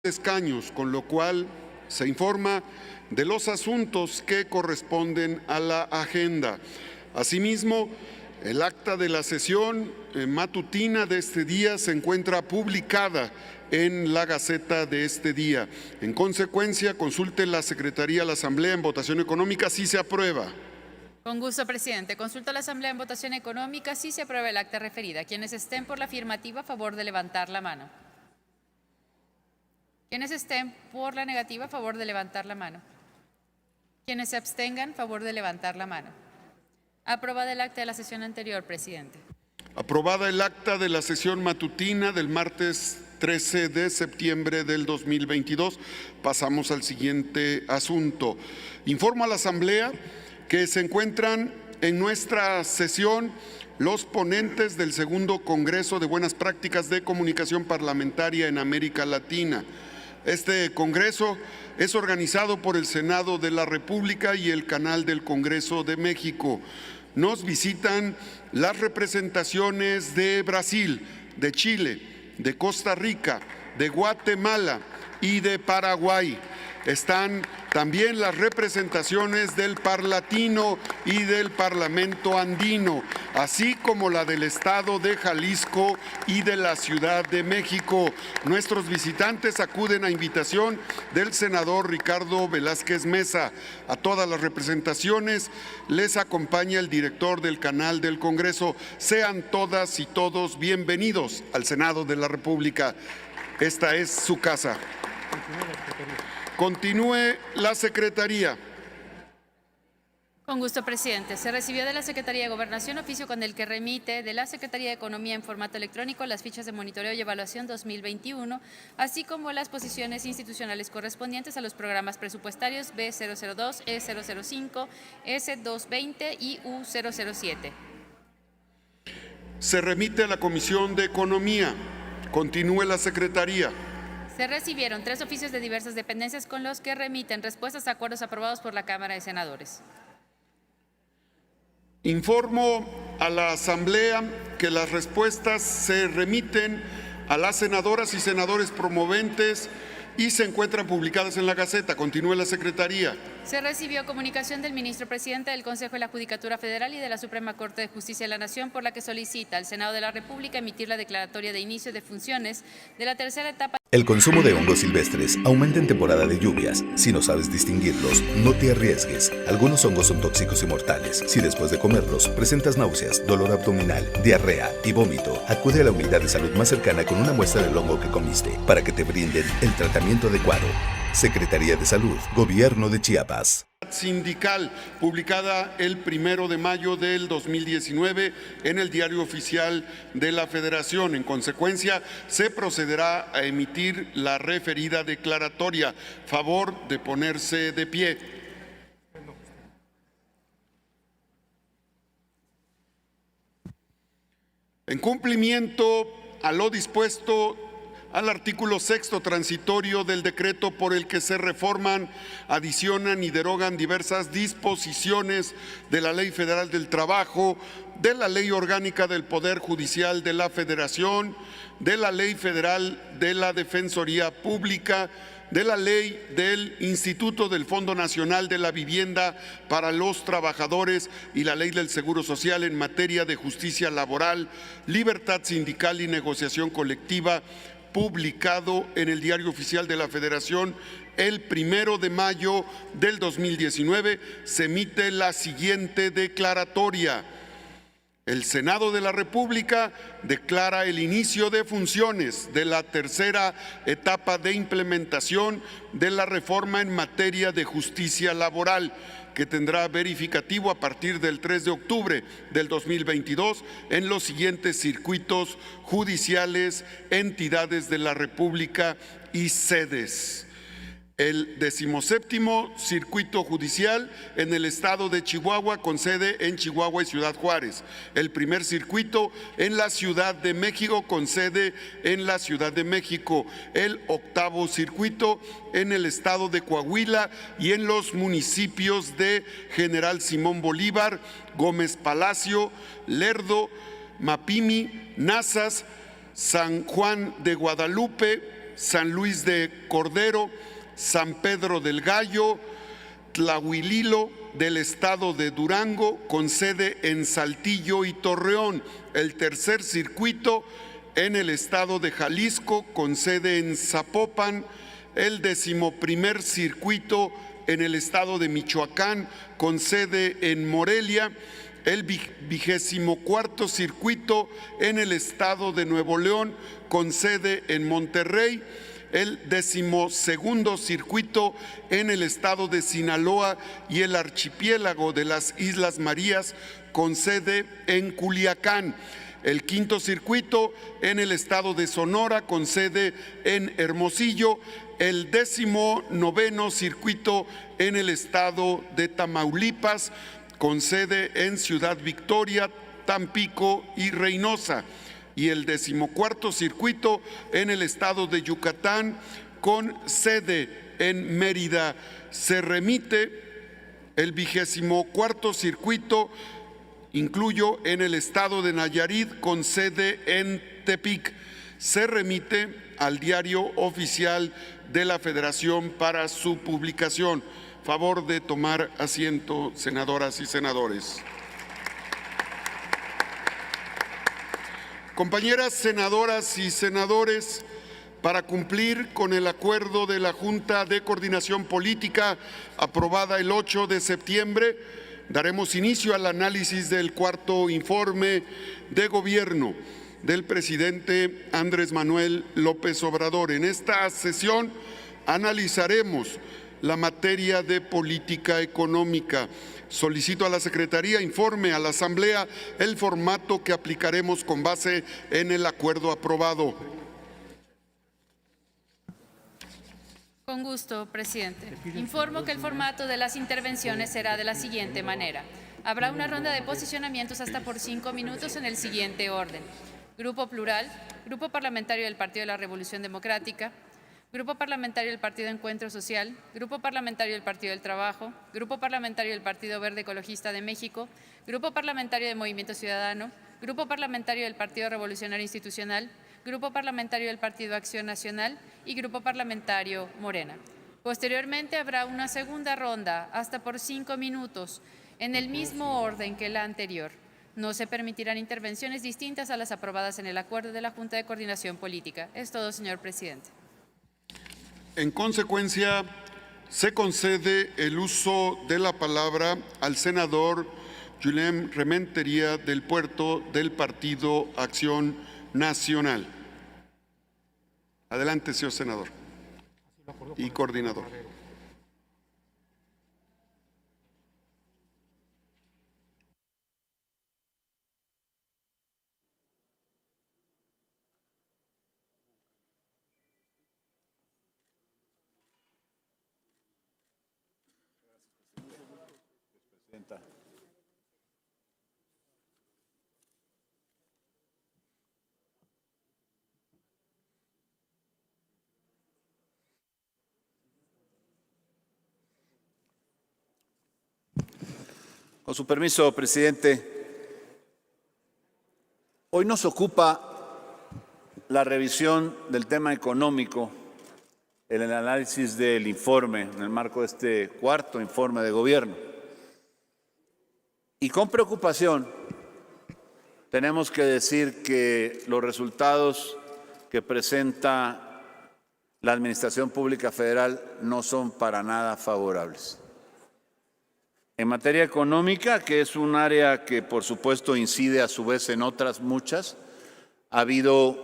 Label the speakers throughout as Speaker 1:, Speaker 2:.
Speaker 1: escaños, con lo cual se informa de los asuntos que corresponden a la agenda. Asimismo, el acta de la sesión matutina de este día se encuentra publicada en la Gaceta de este día. En consecuencia, consulte la Secretaría a la Asamblea en votación económica si se aprueba.
Speaker 2: Con gusto, presidente. Consulta a la Asamblea en votación económica si se aprueba el acta referida. Quienes estén por la afirmativa, a favor de levantar la mano. Quienes estén por la negativa, a favor de levantar la mano. Quienes se abstengan, a favor de levantar la mano. Aprobada el acta de la sesión anterior, presidente.
Speaker 1: Aprobada el acta de la sesión matutina del martes 13 de septiembre del 2022. Pasamos al siguiente asunto. Informo a la Asamblea que se encuentran en nuestra sesión los ponentes del segundo Congreso de Buenas Prácticas de Comunicación Parlamentaria en América Latina. Este congreso es organizado por el Senado de la República y el Canal del Congreso de México. Nos visitan las representaciones de Brasil, de Chile, de Costa Rica, de Guatemala y de Paraguay. Están también las representaciones del Parlatino y del Parlamento Andino, así como la del Estado de Jalisco y de la Ciudad de México. Nuestros visitantes acuden a invitación del senador Ricardo Velázquez Mesa. A todas las representaciones les acompaña el director del Canal del Congreso. Sean todas y todos bienvenidos al Senado de la República. Esta es su casa. Continúe la Secretaría.
Speaker 2: Con gusto, presidente. Se recibió de la Secretaría de Gobernación oficio con el que remite de la Secretaría de Economía en formato electrónico las fichas de monitoreo y evaluación 2021, así como las posiciones institucionales correspondientes a los programas presupuestarios B002, E005, S220 y U007.
Speaker 1: Se remite a la Comisión de Economía. Continúe la Secretaría.
Speaker 2: Se recibieron 3 oficios de diversas dependencias con los que remiten respuestas a acuerdos aprobados por la Cámara de Senadores.
Speaker 1: Informo a la Asamblea que las respuestas se remiten a las senadoras y senadores promoventes y se encuentran publicadas en la Gaceta. Continúe la Secretaría.
Speaker 2: Se recibió comunicación del ministro presidente del Consejo de la Judicatura Federal y de la Suprema Corte de Justicia de la Nación, por la que solicita al Senado de la República emitir la declaratoria de inicio de funciones de la tercera etapa.
Speaker 3: El consumo de hongos silvestres aumenta en temporada de lluvias. Si no sabes distinguirlos, no te arriesgues. Algunos hongos son tóxicos y mortales. Si después de comerlos presentas náuseas, dolor abdominal, diarrea y vómito, acude a la unidad de salud más cercana con una muestra del hongo que comiste para que te brinden el tratamiento adecuado. Secretaría de Salud, Gobierno de Chiapas.
Speaker 1: Sindical, publicada el 1 de mayo del 2019 en el Diario Oficial de la Federación. En consecuencia, se procederá a emitir la referida declaratoria. Favor de ponerse de pie. En cumplimiento a lo dispuesto al artículo 6º transitorio del decreto por el que se reforman, adicionan y derogan diversas disposiciones de la Ley Federal del Trabajo, de la Ley Orgánica del Poder Judicial de la Federación, de la Ley Federal de la Defensoría Pública, de la Ley del Instituto del Fondo Nacional de la Vivienda para los Trabajadores y la Ley del Seguro Social en materia de justicia laboral, libertad sindical y negociación colectiva, publicado en el Diario Oficial de la Federación el 1 de mayo del 2019, se emite la siguiente declaratoria. El Senado de la República declara el inicio de funciones de la tercera etapa de implementación de la reforma en materia de justicia laboral, que tendrá verificativo a partir del 3 de octubre del 2022 en los siguientes circuitos judiciales, entidades de la República y sedes. El 17º Circuito Judicial en el estado de Chihuahua, con sede en Chihuahua y Ciudad Juárez. El primer circuito en la Ciudad de México, con sede en la Ciudad de México. El 8º Circuito en el estado de Coahuila y en los municipios de General Simón Bolívar, Gómez Palacio, Lerdo, Mapimi, Nazas, San Juan de Guadalupe, San Luis de Cordero, San Pedro del Gallo, Tlahuililo del estado de Durango, con sede en Saltillo y Torreón. El tercer circuito en el estado de Jalisco, con sede en Zapopan. El 11º circuito en el estado de Michoacán, con sede en Morelia. El 24º circuito en el estado de Nuevo León, con sede en Monterrey. El 12º circuito en el estado de Sinaloa y el archipiélago de las Islas Marías, con sede en Culiacán. El 5º circuito en el estado de Sonora, con sede en Hermosillo. El 19º circuito en el estado de Tamaulipas, con sede en Ciudad Victoria, Tampico y Reynosa. Y el 14º circuito en el estado de Yucatán, con sede en Mérida. Se remite el 24º circuito, incluyo, en el estado de Nayarit, con sede en Tepic. Se remite al Diario Oficial de la Federación para su publicación. Favor de tomar asiento, senadoras y senadores. Compañeras senadoras y senadores, para cumplir con el acuerdo de la Junta de Coordinación Política aprobada el 8 de septiembre, daremos inicio al análisis del cuarto informe de gobierno del presidente Andrés Manuel López Obrador. En esta sesión analizaremos la materia de política económica. Solicito a la Secretaría informe a la Asamblea el formato que aplicaremos con base en el acuerdo aprobado.
Speaker 2: Con gusto, presidente. Informo que el formato de las intervenciones será de la siguiente manera. Habrá una ronda de posicionamientos hasta por 5 minutos en el siguiente orden: Grupo Plural, Grupo Parlamentario del Partido de la Revolución Democrática, Grupo Parlamentario del Partido Encuentro Social, Grupo Parlamentario del Partido del Trabajo, Grupo Parlamentario del Partido Verde Ecologista de México, Grupo Parlamentario de Movimiento Ciudadano, Grupo Parlamentario del Partido Revolucionario Institucional, Grupo Parlamentario del Partido Acción Nacional y Grupo Parlamentario Morena. Posteriormente habrá una segunda ronda hasta por 5 minutos en el mismo orden que la anterior. No se permitirán intervenciones distintas a las aprobadas en el acuerdo de la Junta de Coordinación Política. Es todo, señor presidente.
Speaker 1: En consecuencia, se concede el uso de la palabra al senador Guillem Rementería del Puerto del Partido Acción Nacional. Adelante, señor senador y coordinador.
Speaker 4: Con su permiso, presidente, hoy nos ocupa la revisión del tema económico en el análisis del informe, en el marco de este cuarto informe de gobierno. Y con preocupación tenemos que decir que los resultados que presenta la Administración Pública Federal no son para nada favorables. En materia económica, que es un área que por supuesto incide a su vez en otras muchas, ha habido,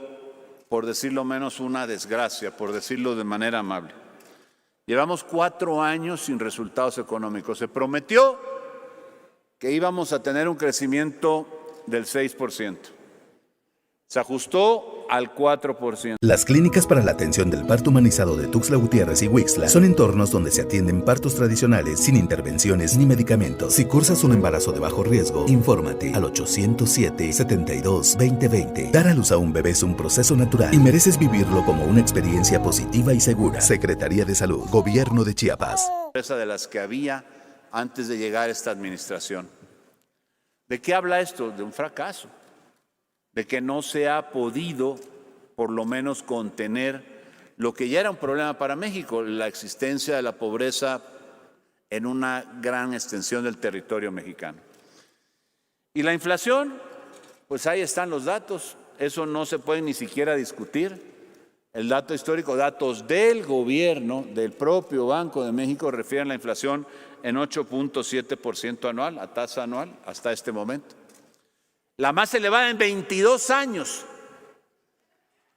Speaker 4: por decirlo menos, una desgracia, por decirlo de manera amable. Llevamos 4 años sin resultados económicos. Se prometió que íbamos a tener un crecimiento del 6%. Se ajustó al 4%.
Speaker 3: Las clínicas para la atención del parto humanizado de Tuxtla Gutiérrez y Huixtla son entornos donde se atienden partos tradicionales sin intervenciones ni medicamentos. Si cursas un embarazo de bajo riesgo, infórmate al 807-72-2020. Dar a luz a un bebé es un proceso natural y mereces vivirlo como una experiencia positiva y segura. Secretaría de Salud, Gobierno de Chiapas.
Speaker 4: De las que había antes de llegar esta administración. ¿De qué habla esto? De un fracaso. De que no se ha podido, por lo menos, contener lo que ya era un problema para México, la existencia de la pobreza en una gran extensión del territorio mexicano. Y la inflación, pues ahí están los datos, eso no se puede ni siquiera discutir. El dato histórico, datos del gobierno, del propio Banco de México, refieren la inflación en 8.7% anual, a tasa anual, hasta este momento. La más elevada en 22 años.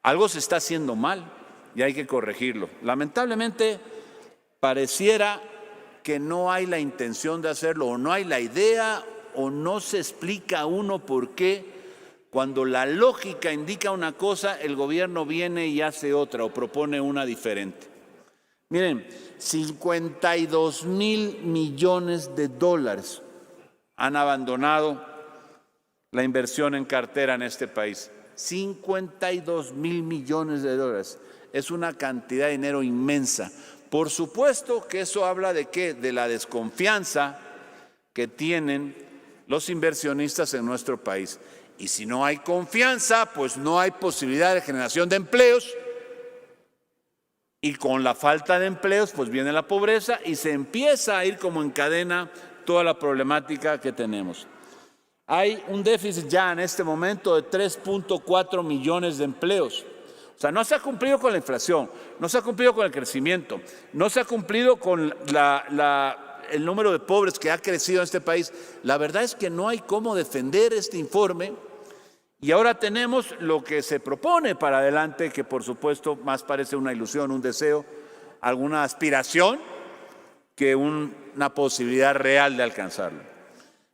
Speaker 4: Algo se está haciendo mal y hay que corregirlo. Lamentablemente, pareciera que no hay la intención de hacerlo, o no hay la idea, o no se explica a uno por qué. Cuando la lógica indica una cosa, el gobierno viene y hace otra o propone una diferente. Miren, 52,000 millones de dólares han abandonado la inversión en cartera en este país. 52,000 millones de dólares. Es una cantidad de dinero inmensa. Por supuesto que eso habla de ¿qué? De la desconfianza que tienen los inversionistas en nuestro país. Y si no hay confianza, pues no hay posibilidad de generación de empleos. Y con la falta de empleos, pues viene la pobreza y se empieza a ir como en cadena toda la problemática que tenemos. Hay un déficit ya en este momento de 3.4 millones de empleos. O sea, no se ha cumplido con la inflación, no se ha cumplido con el crecimiento, no se ha cumplido con el número de pobres que ha crecido en este país. La verdad es que no hay cómo defender este informe y ahora tenemos lo que se propone para adelante, que por supuesto más parece una ilusión, un deseo, alguna aspiración que una posibilidad real de alcanzarlo.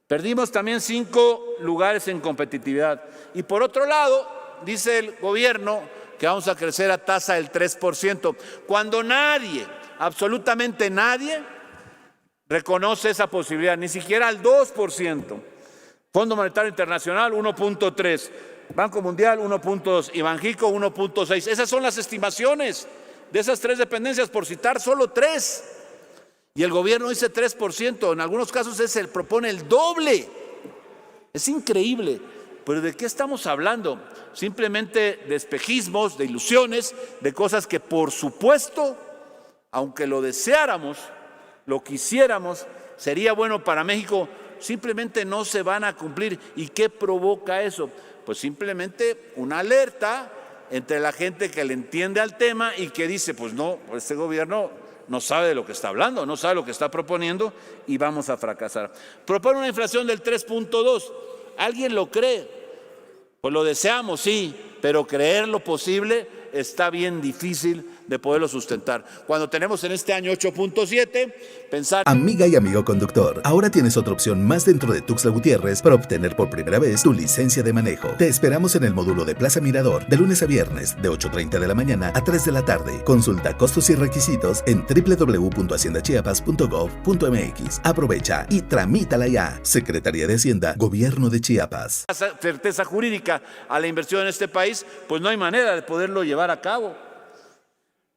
Speaker 4: Perdimos también 5 lugares en competitividad y por otro lado dice el gobierno que vamos a crecer a tasa del 3%, cuando nadie, absolutamente nadie, reconoce esa posibilidad, ni siquiera al 2%. Fondo Monetario Internacional, 1.3%. Banco Mundial, 1.2%. Y Banjico, 1.6%. Esas son las estimaciones de esas 3 dependencias, por citar solo 3. Y el gobierno dice 3%. En algunos casos propone el doble. Es increíble. Pero ¿de qué estamos hablando? Simplemente de espejismos, de ilusiones, de cosas que por supuesto, aunque lo deseáramos, lo quisiéramos, sería bueno para México, simplemente no se van a cumplir. ¿Y qué provoca eso? Pues simplemente una alerta entre la gente que le entiende al tema y que dice, pues no, este gobierno no sabe de lo que está hablando, no sabe lo que está proponiendo y vamos a fracasar. Propone una inflación del 3.2%. ¿Alguien lo cree? Pues lo deseamos, sí, pero creer lo posible está bien difícil de poderlo sustentar. Cuando tenemos en este año 8.7, pensar...
Speaker 3: Amiga y amigo conductor, ahora tienes otra opción más dentro de Tuxtla Gutiérrez para obtener por primera vez tu licencia de manejo. Te esperamos en el módulo de Plaza Mirador de lunes a viernes de 8:30 de la mañana a 3 de la tarde. Consulta costos y requisitos en www.haciendachiapas.gov.mx. Aprovecha y tramítala ya. Secretaría de Hacienda, Gobierno de Chiapas.
Speaker 4: Certeza jurídica a la inversión en este país, pues no hay manera de poderlo llevar a cabo.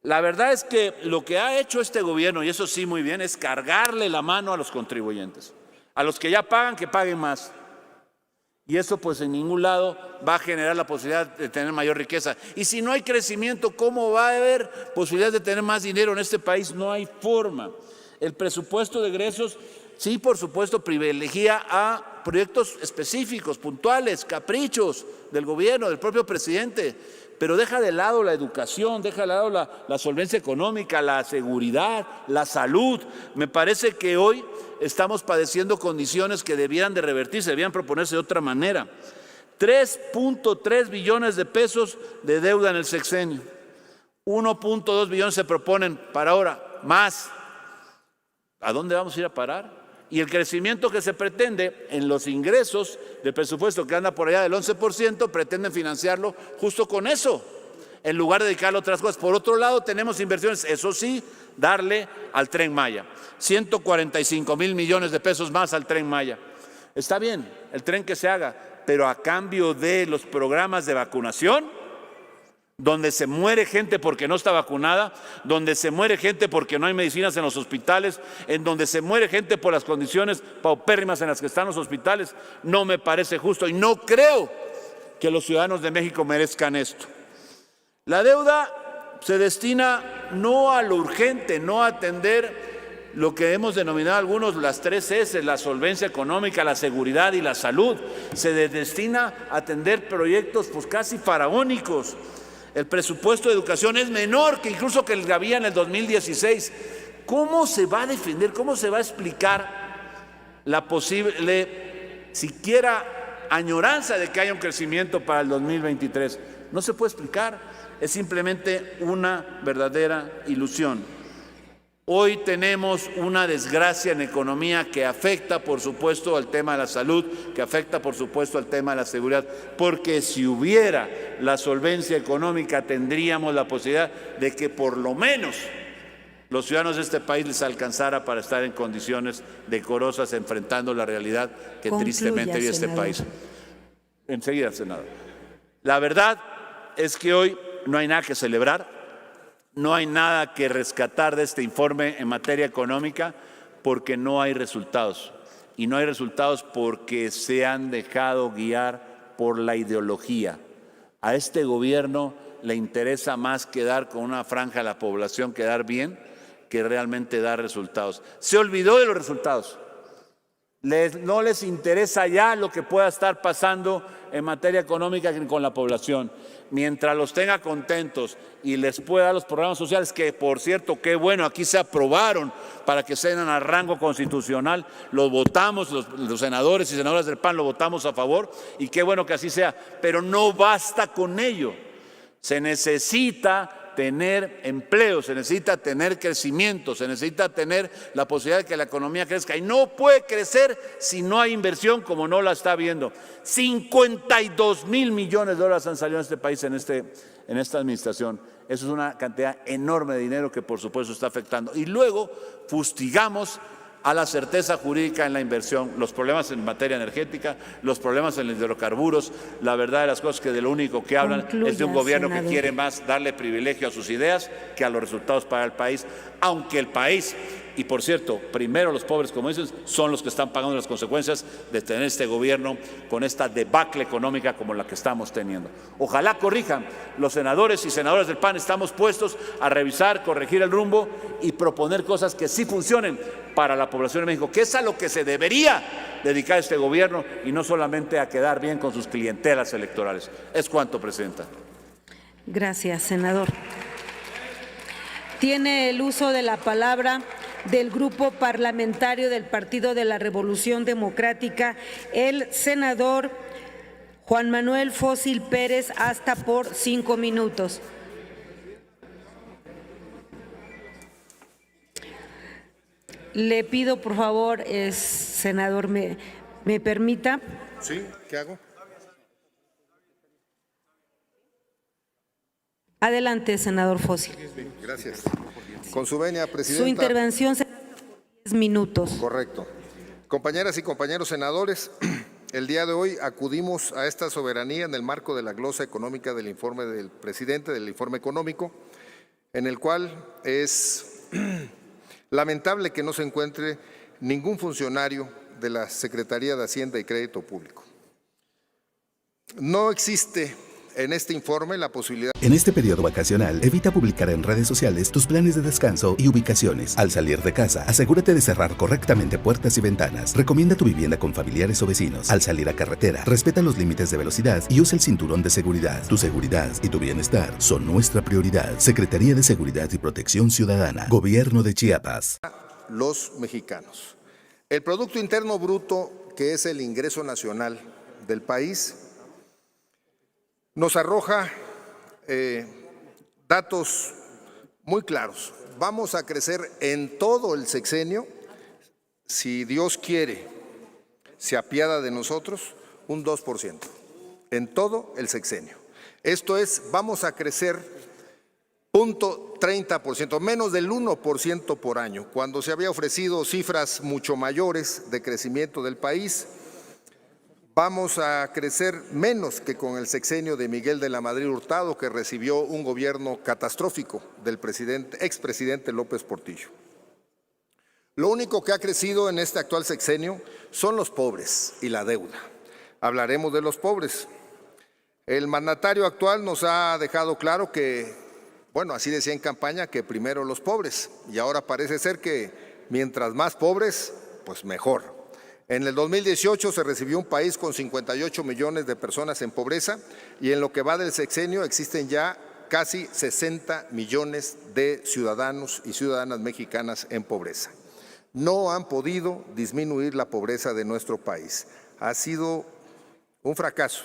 Speaker 4: La verdad es que lo que ha hecho este gobierno, y eso sí muy bien, es cargarle la mano a los contribuyentes. A los que ya pagan, que paguen más. Y eso pues en ningún lado va a generar la posibilidad de tener mayor riqueza. Y si no hay crecimiento, ¿cómo va a haber posibilidad de tener más dinero en este país? No hay forma. El presupuesto de egresos, sí, por supuesto, privilegia a proyectos específicos, puntuales, caprichos del gobierno, del propio presidente. Pero deja de lado la educación, deja de lado la solvencia económica, la seguridad, la salud. Me parece que hoy estamos padeciendo condiciones que debieran de revertirse, debieran proponerse de otra manera. 3.3 billones de pesos de deuda en el sexenio. 1.2 billones se proponen para ahora, más. ¿A dónde vamos a ir a parar? Y el crecimiento que se pretende en los ingresos del presupuesto que anda por allá del 11%, pretenden financiarlo justo con eso, en lugar de dedicarlo a otras cosas. Por otro lado, tenemos inversiones, eso sí, darle al Tren Maya. 145,000 millones de pesos más al Tren Maya. Está bien, el tren que se haga, pero a cambio de los programas de vacunación, donde se muere gente porque no está vacunada, donde se muere gente porque no hay medicinas en los hospitales, en donde se muere gente por las condiciones paupérrimas en las que están los hospitales, no me parece justo y no creo que los ciudadanos de México merezcan esto. La deuda se destina no a lo urgente, no a atender lo que hemos denominado algunos las 3 S, la solvencia económica, la seguridad y la salud. Se destina a atender proyectos pues casi faraónicos. El presupuesto de educación es menor que incluso que el que había en el 2016. ¿Cómo se va a defender, cómo se va a explicar la posible, siquiera añoranza de que haya un crecimiento para el 2023? No se puede explicar, es simplemente una verdadera ilusión. Hoy tenemos una desgracia en economía que afecta, por supuesto, al tema de la salud, que afecta, por supuesto, al tema de la seguridad, porque si hubiera la solvencia económica tendríamos la posibilidad de que por lo menos los ciudadanos de este país les alcanzara para estar en condiciones decorosas enfrentando la realidad que tristemente vive este país. Enseguida, senador. La verdad es que hoy no hay nada que celebrar. No hay nada que rescatar de este informe en materia económica porque no hay resultados. Y no hay resultados porque se han dejado guiar por la ideología. A este gobierno le interesa más quedar con una franja de la población, quedar bien, que realmente dar resultados. Se olvidó de los resultados. No les interesa ya lo que pueda estar pasando en materia económica con la población. Mientras los tenga contentos y les pueda dar los programas sociales, que por cierto, qué bueno, aquí se aprobaron para que sean a rango constitucional, los votamos, los senadores y senadoras del PAN lo votamos a favor y qué bueno que así sea, pero no basta con ello. Se necesita tener empleo, se necesita tener crecimiento, se necesita tener la posibilidad de que la economía crezca. Y no puede crecer si no hay inversión como no la está viendo. 52,000 millones de dólares han salido en este país en esta administración. Eso es una cantidad enorme de dinero que por supuesto está afectando. Y luego fustigamos a la certeza jurídica en la inversión, los problemas en materia energética, los problemas en los hidrocarburos. La verdad de las cosas que de lo único que hablan es de un gobierno que quiere más darle privilegio a sus ideas que a los resultados para el país, aunque el país, y por cierto, primero los pobres, como dicen, son los que están pagando las consecuencias de tener este gobierno con esta debacle económica como la que estamos teniendo. Ojalá corrijan. Los senadores y senadoras del PAN estamos puestos a revisar, corregir el rumbo y proponer cosas que sí funcionen para la población de México, que es a lo que se debería dedicar este gobierno y no solamente a quedar bien con sus clientelas electorales. Es cuanto, Presidenta.
Speaker 5: Gracias, senador. Tiene el uso de la palabra del Grupo Parlamentario del Partido de la Revolución Democrática el senador Juan Manuel Fósil Pérez, hasta por 5 minutos. Le pido, por favor, senador, me permita.
Speaker 6: Sí, ¿qué hago?
Speaker 5: Adelante, senador Fósil.
Speaker 6: Gracias. Con su venia, presidenta.
Speaker 5: Su intervención será por 10 minutos.
Speaker 6: Correcto. Compañeras y compañeros senadores, el día de hoy acudimos a esta soberanía en el marco de la glosa económica del informe del presidente, del informe económico, en el cual es lamentable que no se encuentre ningún funcionario de la Secretaría de Hacienda y Crédito Público. No existe en este informe la posibilidad.
Speaker 3: En este periodo vacacional, evita publicar en redes sociales tus planes de descanso y ubicaciones. Al salir de casa, asegúrate de cerrar correctamente puertas y ventanas. Recomienda tu vivienda con familiares o vecinos. Al salir a carretera, respeta los límites de velocidad y usa el cinturón de seguridad. Tu seguridad y tu bienestar son nuestra prioridad. Secretaría de Seguridad y Protección Ciudadana. Gobierno de Chiapas.
Speaker 6: Los mexicanos. El Producto Interno Bruto, que es el ingreso nacional del país, nos arroja datos muy claros. Vamos a crecer en todo el sexenio, si Dios quiere, se apiada de nosotros, un 2%, en todo el sexenio. Esto es, vamos a crecer 0.30%, menos del 1% por año, cuando se había ofrecido cifras mucho mayores de crecimiento del país. Vamos a crecer menos que con el sexenio de Miguel de la Madrid Hurtado, que recibió un gobierno catastrófico del expresidente López Portillo. Lo único que ha crecido en este actual sexenio son los pobres y la deuda. Hablaremos de los pobres. El mandatario actual nos ha dejado claro que bueno, así decía en campaña que primero los pobres, y ahora parece ser que mientras más pobres, pues mejor. En el 2018 se recibió un país con 58 millones de personas en pobreza y en lo que va del sexenio existen ya casi 60 millones de ciudadanos y ciudadanas mexicanas en pobreza. No han podido disminuir la pobreza de nuestro país. Ha sido un fracaso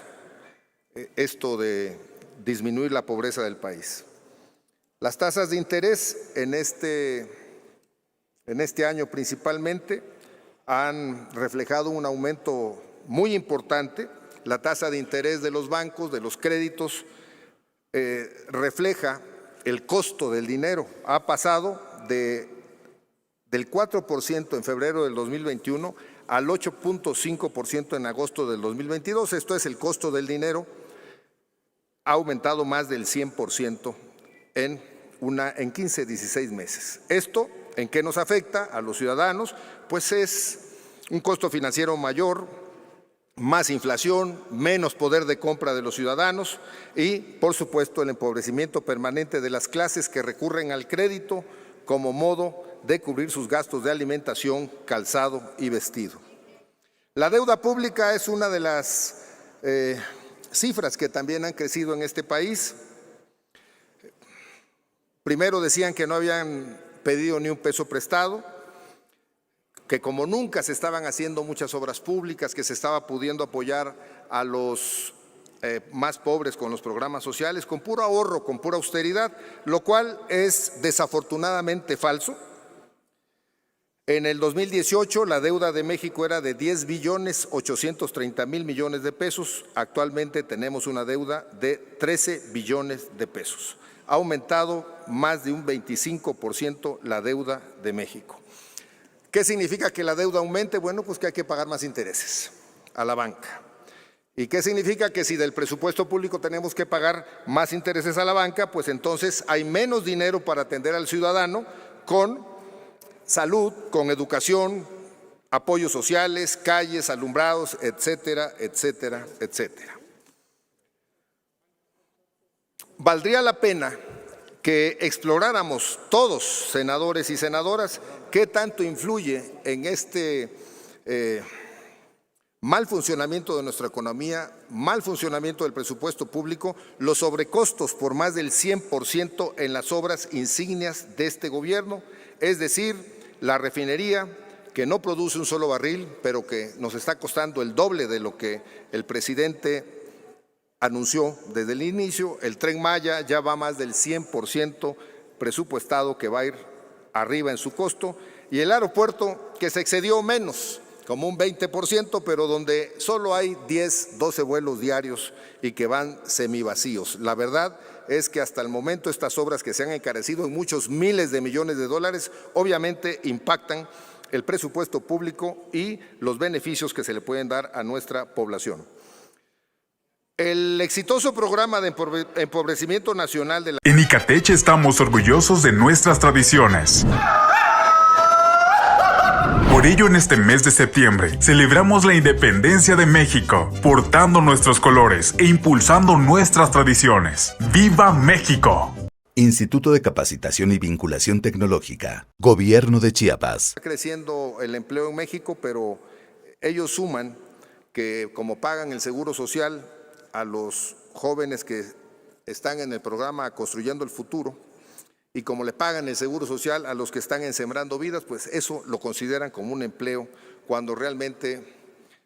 Speaker 6: esto de disminuir la pobreza del país. Las tasas de interés en este año principalmente han reflejado un aumento muy importante. La tasa de interés de los bancos, de los créditos, refleja el costo del dinero. Ha pasado del 4% en febrero del 2021 al 8.5% en agosto del 2022. Esto es, el costo del dinero ha aumentado más del 100% en 15, 16 meses. ¿Esto en qué nos afecta a los ciudadanos? Pues es un costo financiero mayor, más inflación, menos poder de compra de los ciudadanos y, por supuesto, el empobrecimiento permanente de las clases que recurren al crédito como modo de cubrir sus gastos de alimentación, calzado y vestido. La deuda pública es una de las cifras que también han crecido en este país. Primero decían que no habían pedido ni un peso prestado, que como nunca se estaban haciendo muchas obras públicas, que se estaba pudiendo apoyar a los más pobres con los programas sociales, con puro ahorro, con pura austeridad, lo cual es desafortunadamente falso. En el 2018 la deuda de México era de 10.830.000 millones de pesos, actualmente tenemos una deuda de 13 billones de pesos. Ha aumentado más de un 25% la deuda de México. ¿Qué significa que la deuda aumente? Bueno, pues que hay que pagar más intereses a la banca. ¿Y qué significa? Que si del presupuesto público tenemos que pagar más intereses a la banca, pues entonces hay menos dinero para atender al ciudadano con salud, con educación, apoyos sociales, calles, alumbrados, etcétera, etcétera, etcétera. Valdría la pena que exploráramos todos, senadores y senadoras, qué tanto influye en este mal funcionamiento de nuestra economía, mal funcionamiento del presupuesto público, los sobrecostos por más del 100% en las obras insignias de este gobierno, es decir, la refinería que no produce un solo barril, pero que nos está costando el doble de lo que el presidente anunció desde el inicio. El Tren Maya ya va más del 100% presupuestado, que va a ir arriba en su costo, y el aeropuerto que se excedió menos, como un 20%, pero donde solo hay 10, 12 vuelos diarios y que van semivacíos. La verdad es que hasta el momento estas obras que se han encarecido en muchos miles de millones de dólares, obviamente impactan el presupuesto público y los beneficios que se le pueden dar a nuestra población. El exitoso programa de empobrecimiento nacional de la...
Speaker 7: En Icatech estamos orgullosos de nuestras tradiciones. Por ello, en este mes de septiembre, celebramos la independencia de México, portando nuestros colores e impulsando nuestras tradiciones. ¡Viva México!
Speaker 3: Instituto de Capacitación y Vinculación Tecnológica, Gobierno de Chiapas.
Speaker 6: Está creciendo el empleo en México, pero ellos suman que como pagan el seguro social a los jóvenes que están en el programa Construyendo el Futuro, y como le pagan el seguro social a los que están en Sembrando Vidas, pues eso lo consideran como un empleo, cuando realmente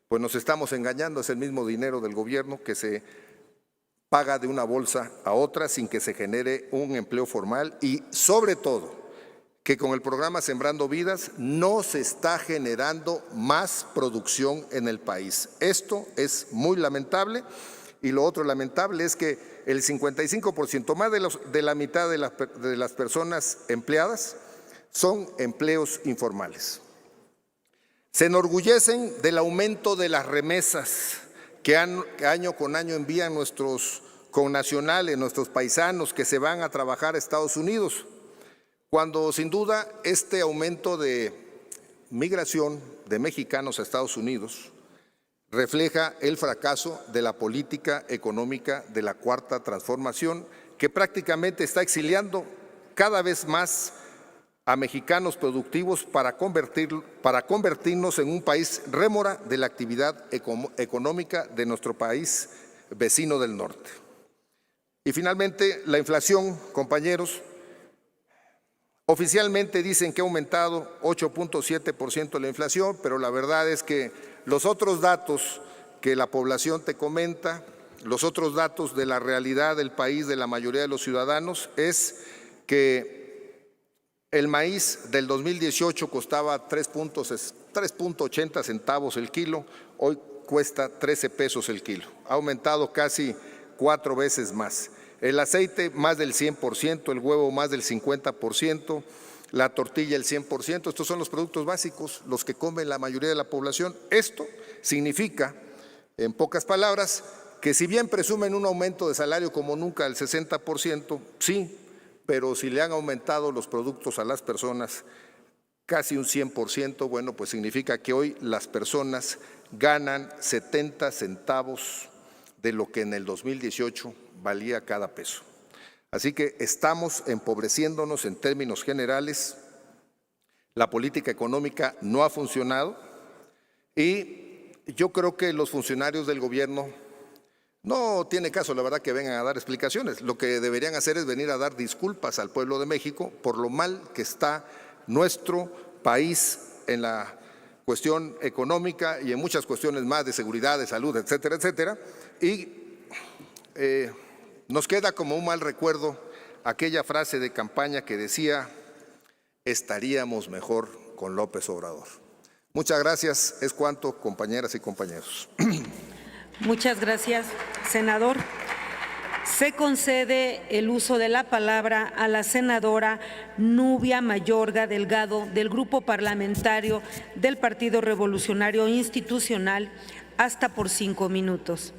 Speaker 6: pues nos estamos engañando. Es el mismo dinero del gobierno que se paga de una bolsa a otra sin que se genere un empleo formal, y sobre todo que con el programa Sembrando Vidas no se está generando más producción en el país. Esto es muy lamentable. Y lo otro lamentable es que el 55%, más de la mitad de las personas empleadas, son empleos informales. Se enorgullecen del aumento de las remesas que año con año envían nuestros connacionales, nuestros paisanos que se van a trabajar a Estados Unidos, cuando sin duda este aumento de migración de mexicanos a Estados Unidos refleja el fracaso de la política económica de la Cuarta Transformación, que prácticamente está exiliando cada vez más a mexicanos productivos para convertirnos en un país rémora de la actividad económica de nuestro país vecino del norte. Y finalmente, la inflación, compañeros, oficialmente dicen que ha aumentado 8.7% la inflación, pero la verdad es que los otros datos que la población te comenta, los otros datos de la realidad del país de la mayoría de los ciudadanos es que el maíz del 2018 costaba 3.80 centavos el kilo, hoy cuesta 13 pesos el kilo. Ha aumentado casi 4 veces más. El aceite más del 100%, el huevo más del 50%, la tortilla el 100%. Estos son los productos básicos, los que come la mayoría de la población. Esto significa, en pocas palabras, que si bien presumen un aumento de salario como nunca del 60%, sí, pero si le han aumentado los productos a las personas casi un 100%, bueno, pues significa que hoy las personas ganan 70 centavos de lo que en el 2018 valía cada peso. Así que estamos empobreciéndonos en términos generales, la política económica no ha funcionado y yo creo que los funcionarios del gobierno no tiene caso, la verdad, que vengan a dar explicaciones. Lo que deberían hacer es venir a dar disculpas al pueblo de México por lo mal que está nuestro país en la cuestión económica y en muchas cuestiones más de seguridad, de salud, etcétera, etcétera. Y nos queda como un mal recuerdo aquella frase de campaña que decía: estaríamos mejor con López Obrador. Muchas gracias. Es cuanto, compañeras y compañeros.
Speaker 5: Muchas gracias, senador. Se concede el uso de la palabra a la senadora Nubia Mayorga Delgado, del Grupo Parlamentario del Partido Revolucionario Institucional, hasta por 5 minutos.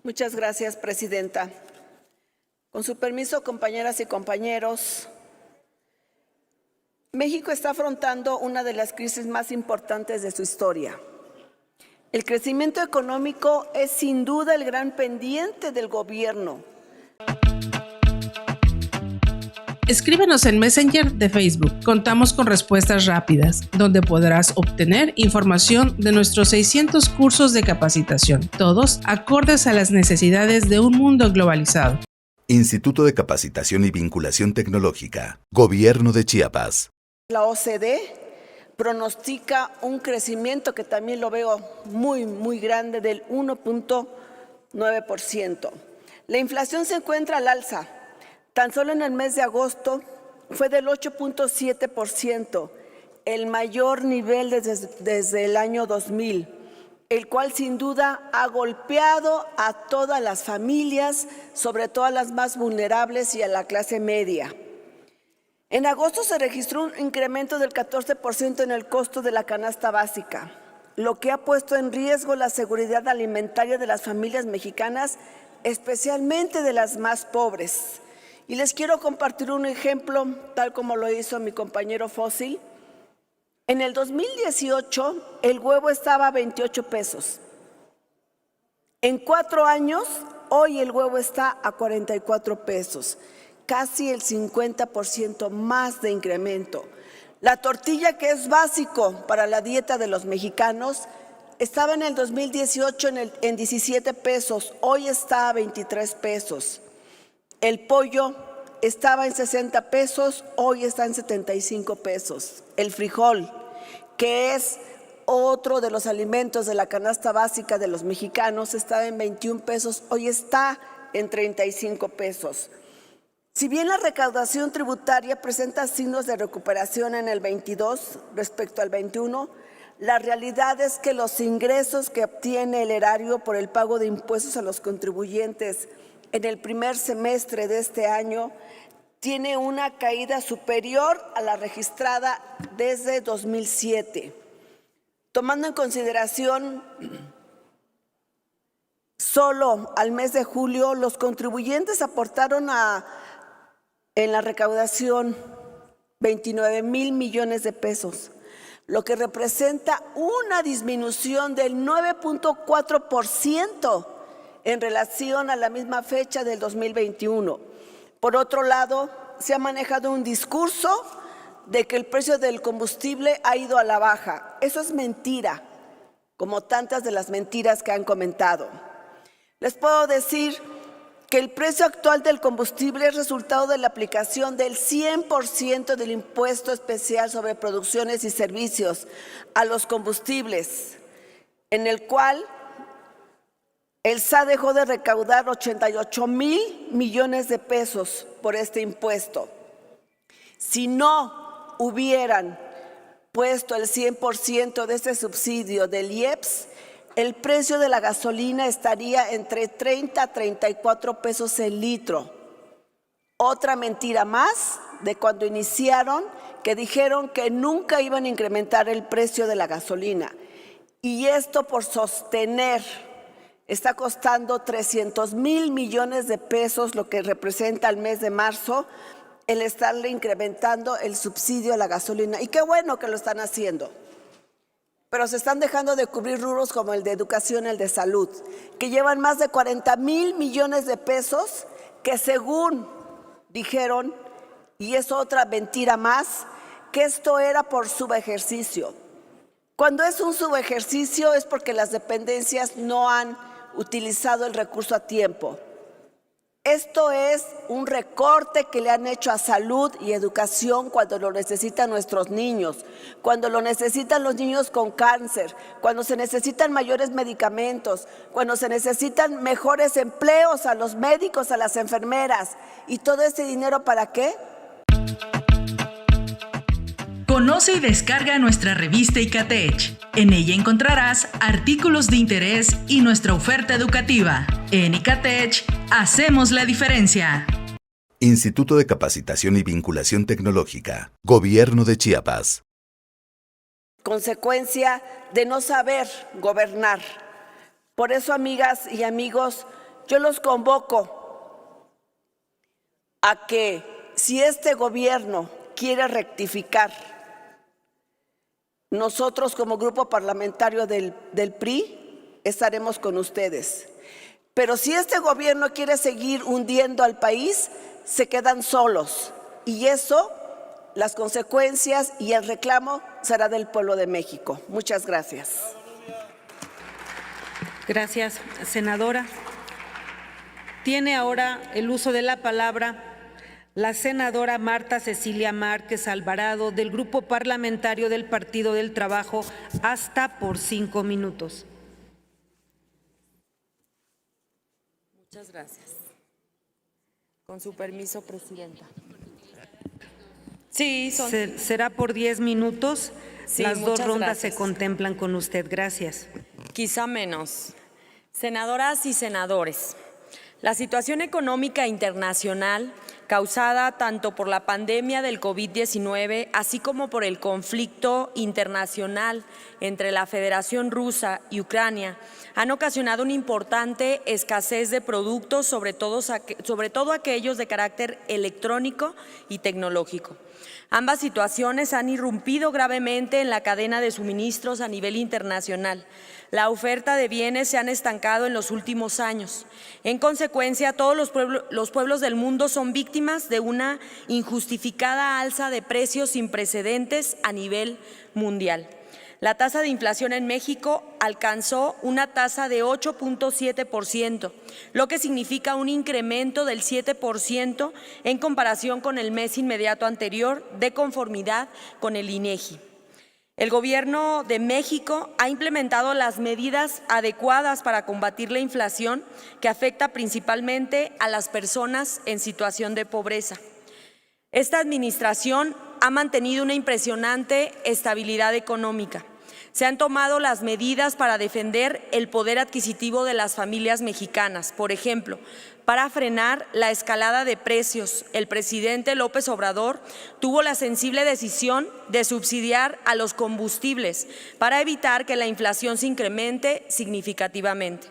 Speaker 8: Muchas gracias, presidenta. Con su permiso, compañeras y compañeros, México está afrontando una de las crisis más importantes de su historia. El crecimiento económico es sin duda el gran pendiente del gobierno.
Speaker 9: Escríbenos en Messenger de Facebook. Contamos con respuestas rápidas, donde podrás obtener información de nuestros 600 cursos de capacitación, todos acordes a las necesidades de un mundo globalizado.
Speaker 3: Instituto de Capacitación y Vinculación Tecnológica, Gobierno de Chiapas.
Speaker 8: La OCDE pronostica un crecimiento que también lo veo muy grande, del 1.9%. La inflación se encuentra al alza. Tan solo en el mes de agosto fue del 8.7%, el mayor nivel desde el año 2000, el cual sin duda ha golpeado a todas las familias, sobre todo a las más vulnerables y a la clase media. En agosto se registró un incremento del 14% en el costo de la canasta básica, lo que ha puesto en riesgo la seguridad alimentaria de las familias mexicanas, especialmente de las más pobres. Y les quiero compartir un ejemplo, tal como lo hizo mi compañero Fósil. En el 2018, el huevo estaba a 28 pesos. En 4 años, hoy el huevo está a 44 pesos, casi el 50% más de incremento. La tortilla, que es básico para la dieta de los mexicanos, estaba en el 2018 en 17 pesos, hoy está a 23 pesos. El pollo estaba en 60 pesos, hoy está en 75 pesos. El frijol, que es otro de los alimentos de la canasta básica de los mexicanos, estaba en 21 pesos, hoy está en 35 pesos. Si bien la recaudación tributaria presenta signos de recuperación en el 22 respecto al 21, la realidad es que los ingresos que obtiene el erario por el pago de impuestos a los contribuyentes en el primer semestre de este año tiene una caída superior a la registrada desde 2007. Tomando en consideración Solo al mes de julio los contribuyentes aportaron en la recaudación 29,000 millones de pesos, lo que representa una disminución del 9.4% en relación a la misma fecha del 2021. Por otro lado, se ha manejado un discurso de que el precio del combustible ha ido a la baja. Eso es mentira, como tantas de las mentiras que han comentado. Les puedo decir que el precio actual del combustible es resultado de la aplicación del 100% del impuesto especial sobre producciones y servicios a los combustibles, en el cual el SAT dejó de recaudar 88,000 millones de pesos por este impuesto. Si no hubieran puesto el 100% de este subsidio del IEPS, el precio de la gasolina estaría entre 30 a 34 pesos el litro. Otra mentira más de cuando iniciaron, que dijeron que nunca iban a incrementar el precio de la gasolina. Y esto por sostener, está costando 300,000 millones de pesos, lo que representa al mes de marzo, el estarle incrementando el subsidio a la gasolina. Y qué bueno que lo están haciendo. Pero se están dejando de cubrir rubros como el de educación, el de salud, que llevan más de 40,000 millones de pesos, que según dijeron, y es otra mentira más, que esto era por subejercicio. Cuando es un subejercicio es porque las dependencias no han utilizado el recurso a tiempo. Esto es un recorte que le han hecho a salud y educación cuando lo necesitan nuestros niños, cuando lo necesitan los niños con cáncer, cuando se necesitan mayores medicamentos, cuando se necesitan mejores empleos a los médicos, a las enfermeras. ¿Y todo ese dinero para qué?
Speaker 10: Conoce y descarga nuestra revista ICATECH. En ella encontrarás artículos de interés y nuestra oferta educativa. En ICATECH, hacemos la diferencia.
Speaker 3: Instituto de Capacitación y Vinculación Tecnológica. Gobierno de Chiapas.
Speaker 8: Consecuencia de no saber gobernar. Por eso, amigas y amigos, yo los convoco a que si este gobierno quiere rectificar, nosotros como grupo parlamentario del PRI estaremos con ustedes. Pero si este gobierno quiere seguir hundiendo al país, se quedan solos. Y eso, las consecuencias y el reclamo será del pueblo de México. Muchas gracias.
Speaker 5: Gracias, senadora. Tiene ahora el uso de la palabra la senadora Marta Cecilia Márquez Alvarado, del Grupo Parlamentario del Partido del Trabajo, hasta por 5 minutos.
Speaker 11: Muchas gracias. Con su permiso, presidenta. Sí,
Speaker 5: será por 10 minutos.
Speaker 11: Sí,
Speaker 5: las dos rondas
Speaker 11: gracias.
Speaker 5: se contemplan con usted. Gracias.
Speaker 11: Quizá menos. Senadoras y senadores, la situación económica internacional causada tanto por la pandemia del COVID-19, así como por el conflicto internacional entre la Federación Rusa y Ucrania, han ocasionado una importante escasez de productos, sobre todo aquellos de carácter electrónico y tecnológico. Ambas situaciones han irrumpido gravemente en la cadena de suministros a nivel internacional. La oferta de bienes se han estancado en los últimos años. En consecuencia, todos los pueblos del mundo son víctimas de una injustificada alza de precios sin precedentes a nivel mundial. La tasa de inflación en México alcanzó una tasa de 8.7%, lo que significa un incremento del 7% en comparación con el mes inmediato anterior, de conformidad con el INEGI. El Gobierno de México ha implementado las medidas adecuadas para combatir la inflación, que afecta principalmente a las personas en situación de pobreza. Esta administración ha mantenido una impresionante estabilidad económica. Se han tomado las medidas para defender el poder adquisitivo de las familias mexicanas. Por ejemplo, para frenar la escalada de precios, el presidente López Obrador tuvo la sensible decisión de subsidiar a los combustibles para evitar que la inflación se incremente significativamente.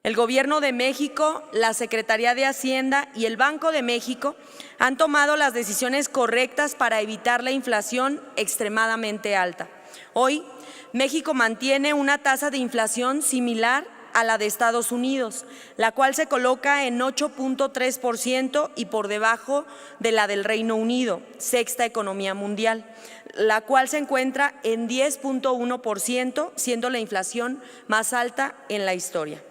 Speaker 11: El Gobierno de México, la Secretaría de Hacienda y el Banco de México han tomado las decisiones correctas para evitar la inflación extremadamente alta. Hoy, México mantiene una tasa de inflación similar a la de Estados Unidos, la cual se coloca en 8.3% y por debajo de la del Reino Unido, sexta economía mundial, la cual se encuentra en 10.1%, siendo la inflación más alta en la historia.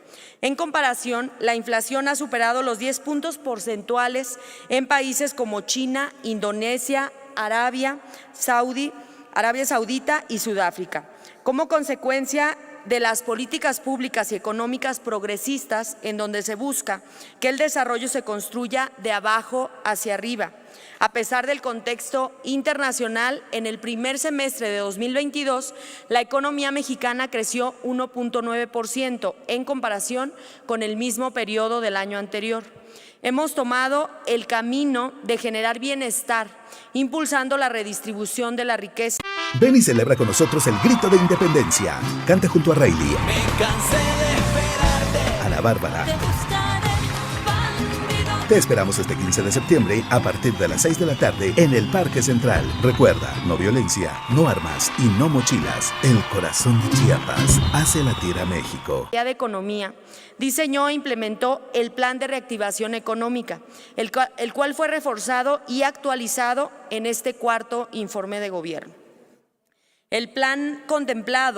Speaker 11: En comparación, la inflación ha superado los 10 puntos porcentuales en países como China, Indonesia, Arabia Saudita y Sudáfrica. Como consecuencia de las políticas públicas y económicas progresistas, en donde se busca que el desarrollo se construya de abajo hacia arriba. A pesar del contexto internacional, en el primer semestre de 2022, la economía mexicana creció 1.9% en comparación con el mismo periodo del año anterior. Hemos tomado el camino de generar bienestar, impulsando la redistribución de la riqueza.
Speaker 3: Ven y celebra con nosotros el grito de independencia. Canta junto a Rayleigh,
Speaker 12: Me cansé de esperarte.
Speaker 3: Ana Bárbara.
Speaker 12: Te buscaré, bandido.
Speaker 3: Te esperamos este 15 de septiembre a partir de las 6 de la tarde en el Parque Central. Recuerda, no violencia, no armas y no mochilas. El corazón de Chiapas hace latir a México.
Speaker 11: De Economía diseñó e implementó el Plan de Reactivación Económica, el cual fue reforzado y actualizado en este cuarto informe de gobierno. El plan contempla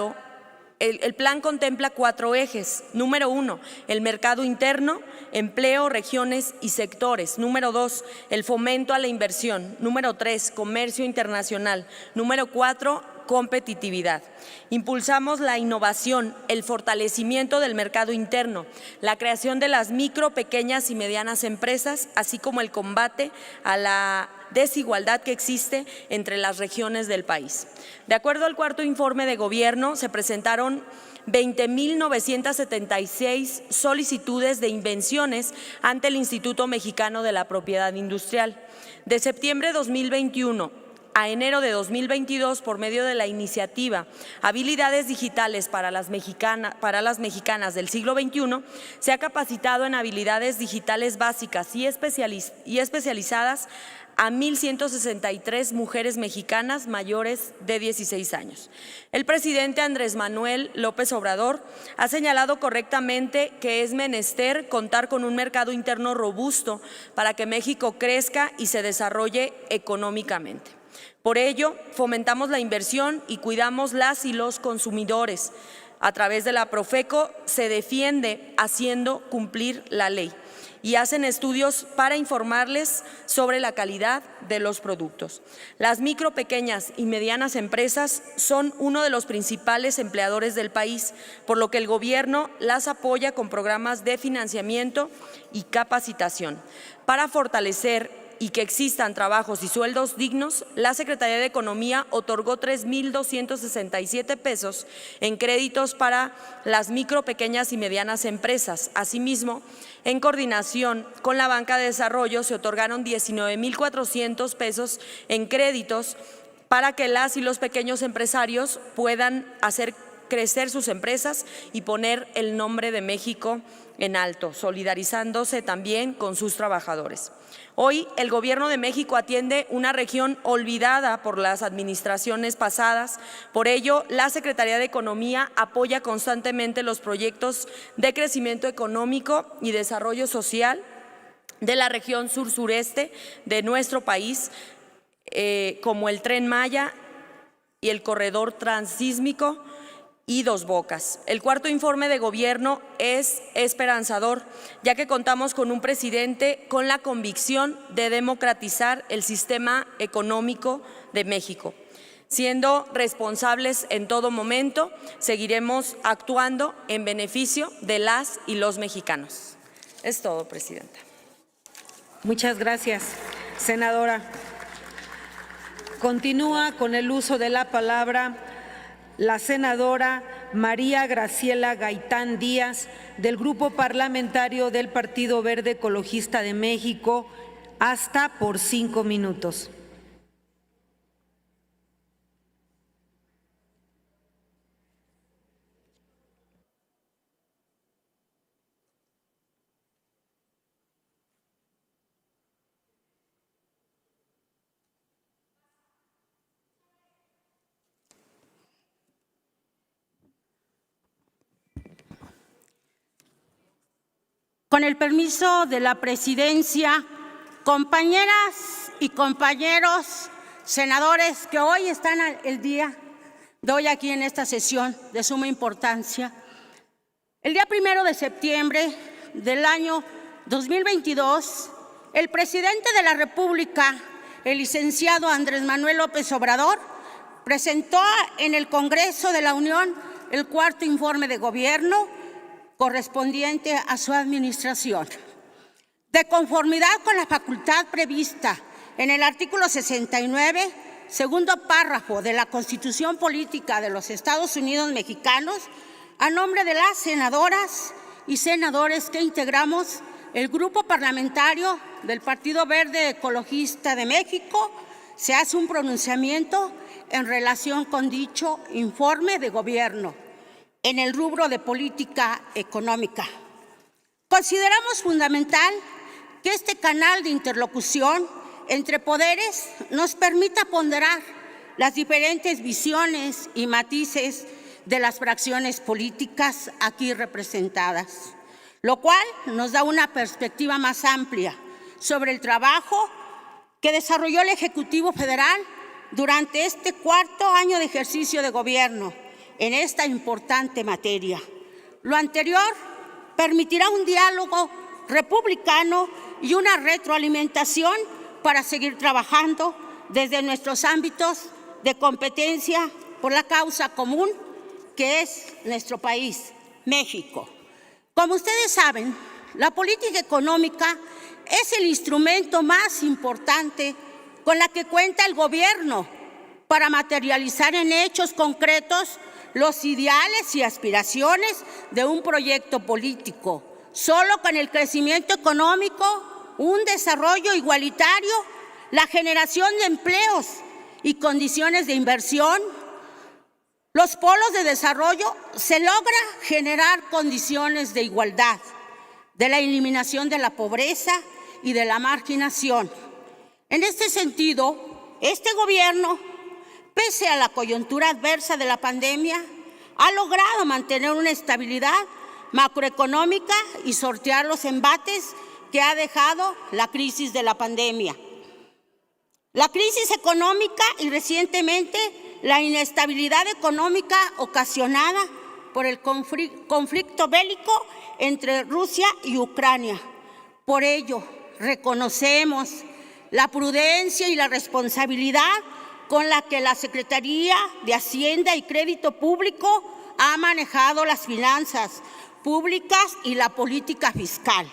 Speaker 11: 4 ejes. Número 1, el mercado interno, empleo, regiones y sectores. Número 2, el fomento a la inversión. Número 3, comercio internacional. Número 4, competitividad. Impulsamos la innovación, el fortalecimiento del mercado interno, la creación de las micro, pequeñas y medianas empresas, así como el combate a la desigualdad que existe entre las regiones del país. De acuerdo al cuarto informe de gobierno, se presentaron 20.976 solicitudes de invenciones ante el Instituto Mexicano de la Propiedad Industrial. De septiembre de 2021 a enero de 2022, por medio de la iniciativa Habilidades Digitales para las mexicanas del siglo XXI, se ha capacitado en habilidades digitales básicas y especializadas a 1,163 mujeres mexicanas mayores de 16 años. El presidente Andrés Manuel López Obrador ha señalado correctamente que es menester contar con un mercado interno robusto para que México crezca y se desarrolle económicamente. Por ello, fomentamos la inversión y cuidamos las y los consumidores. A través de la Profeco se defiende haciendo cumplir la ley y hacen estudios para informarles sobre la calidad de los productos. Las micro, pequeñas y medianas empresas son uno de los principales empleadores del país, por lo que el gobierno las apoya con programas de financiamiento y capacitación. Para fortalecer y que existan trabajos y sueldos dignos, la Secretaría de Economía otorgó 3,267 pesos en créditos para las micro, pequeñas y medianas empresas. Asimismo, en coordinación con la Banca de Desarrollo, se otorgaron 19,400 pesos en créditos para que las y los pequeños empresarios puedan hacer crecer sus empresas y poner el nombre de México en alto, solidarizándose también con sus trabajadores. Hoy el Gobierno de México atiende una región olvidada por las administraciones pasadas. Por ello, la Secretaría de Economía apoya constantemente los proyectos de crecimiento económico y desarrollo social de la región sur-sureste de nuestro país, como el Tren Maya y el Corredor Transísmico y Dos Bocas. El cuarto informe de gobierno es esperanzador, ya que contamos con un presidente con la convicción de democratizar el sistema económico de México. Siendo responsables en todo momento, seguiremos actuando en beneficio de las y los mexicanos. Es todo, presidenta.
Speaker 5: Muchas gracias, senadora. Continúa con el uso de la palabra la senadora María Graciela Gaitán Díaz, del Grupo Parlamentario del Partido Verde Ecologista de México, hasta por 5 minutos.
Speaker 13: Con el permiso de la presidencia, compañeras y compañeros senadores que hoy están el día de hoy aquí en esta sesión de suma importancia, el día 1 de septiembre del año 2022, el presidente de la República, el licenciado Andrés Manuel López Obrador, presentó en el Congreso de la Unión el cuarto informe de gobierno correspondiente a su administración. De conformidad con la facultad prevista en el artículo 69, segundo párrafo de la Constitución Política de los Estados Unidos Mexicanos, a nombre de las senadoras y senadores que integramos el Grupo Parlamentario del Partido Verde Ecologista de México, se hace un pronunciamiento en relación con dicho informe de gobierno en el rubro de política económica. Consideramos fundamental que este canal de interlocución entre poderes nos permita ponderar las diferentes visiones y matices de las fracciones políticas aquí representadas, lo cual nos da una perspectiva más amplia sobre el trabajo que desarrolló el Ejecutivo Federal durante este cuarto año de ejercicio de gobierno en esta importante materia. Lo anterior permitirá un diálogo republicano y una retroalimentación para seguir trabajando desde nuestros ámbitos de competencia por la causa común que es nuestro país, México. Como ustedes saben, la política económica es el instrumento más importante con la que cuenta el gobierno para materializar en hechos concretos los ideales y aspiraciones de un proyecto político. Solo con el crecimiento económico, un desarrollo igualitario, la generación de empleos y condiciones de inversión, los polos de desarrollo, se logra generar condiciones de igualdad, de la eliminación de la pobreza y de la marginación. En este sentido, este gobierno, pese a la coyuntura adversa de la pandemia, ha logrado mantener una estabilidad macroeconómica y sortear los embates que ha dejado la crisis de la pandemia. La crisis económica y recientemente la inestabilidad económica ocasionada por el conflicto bélico entre Rusia y Ucrania. Por ello, reconocemos la prudencia y la responsabilidad con la que la Secretaría de Hacienda y Crédito Público ha manejado las finanzas públicas y la política fiscal,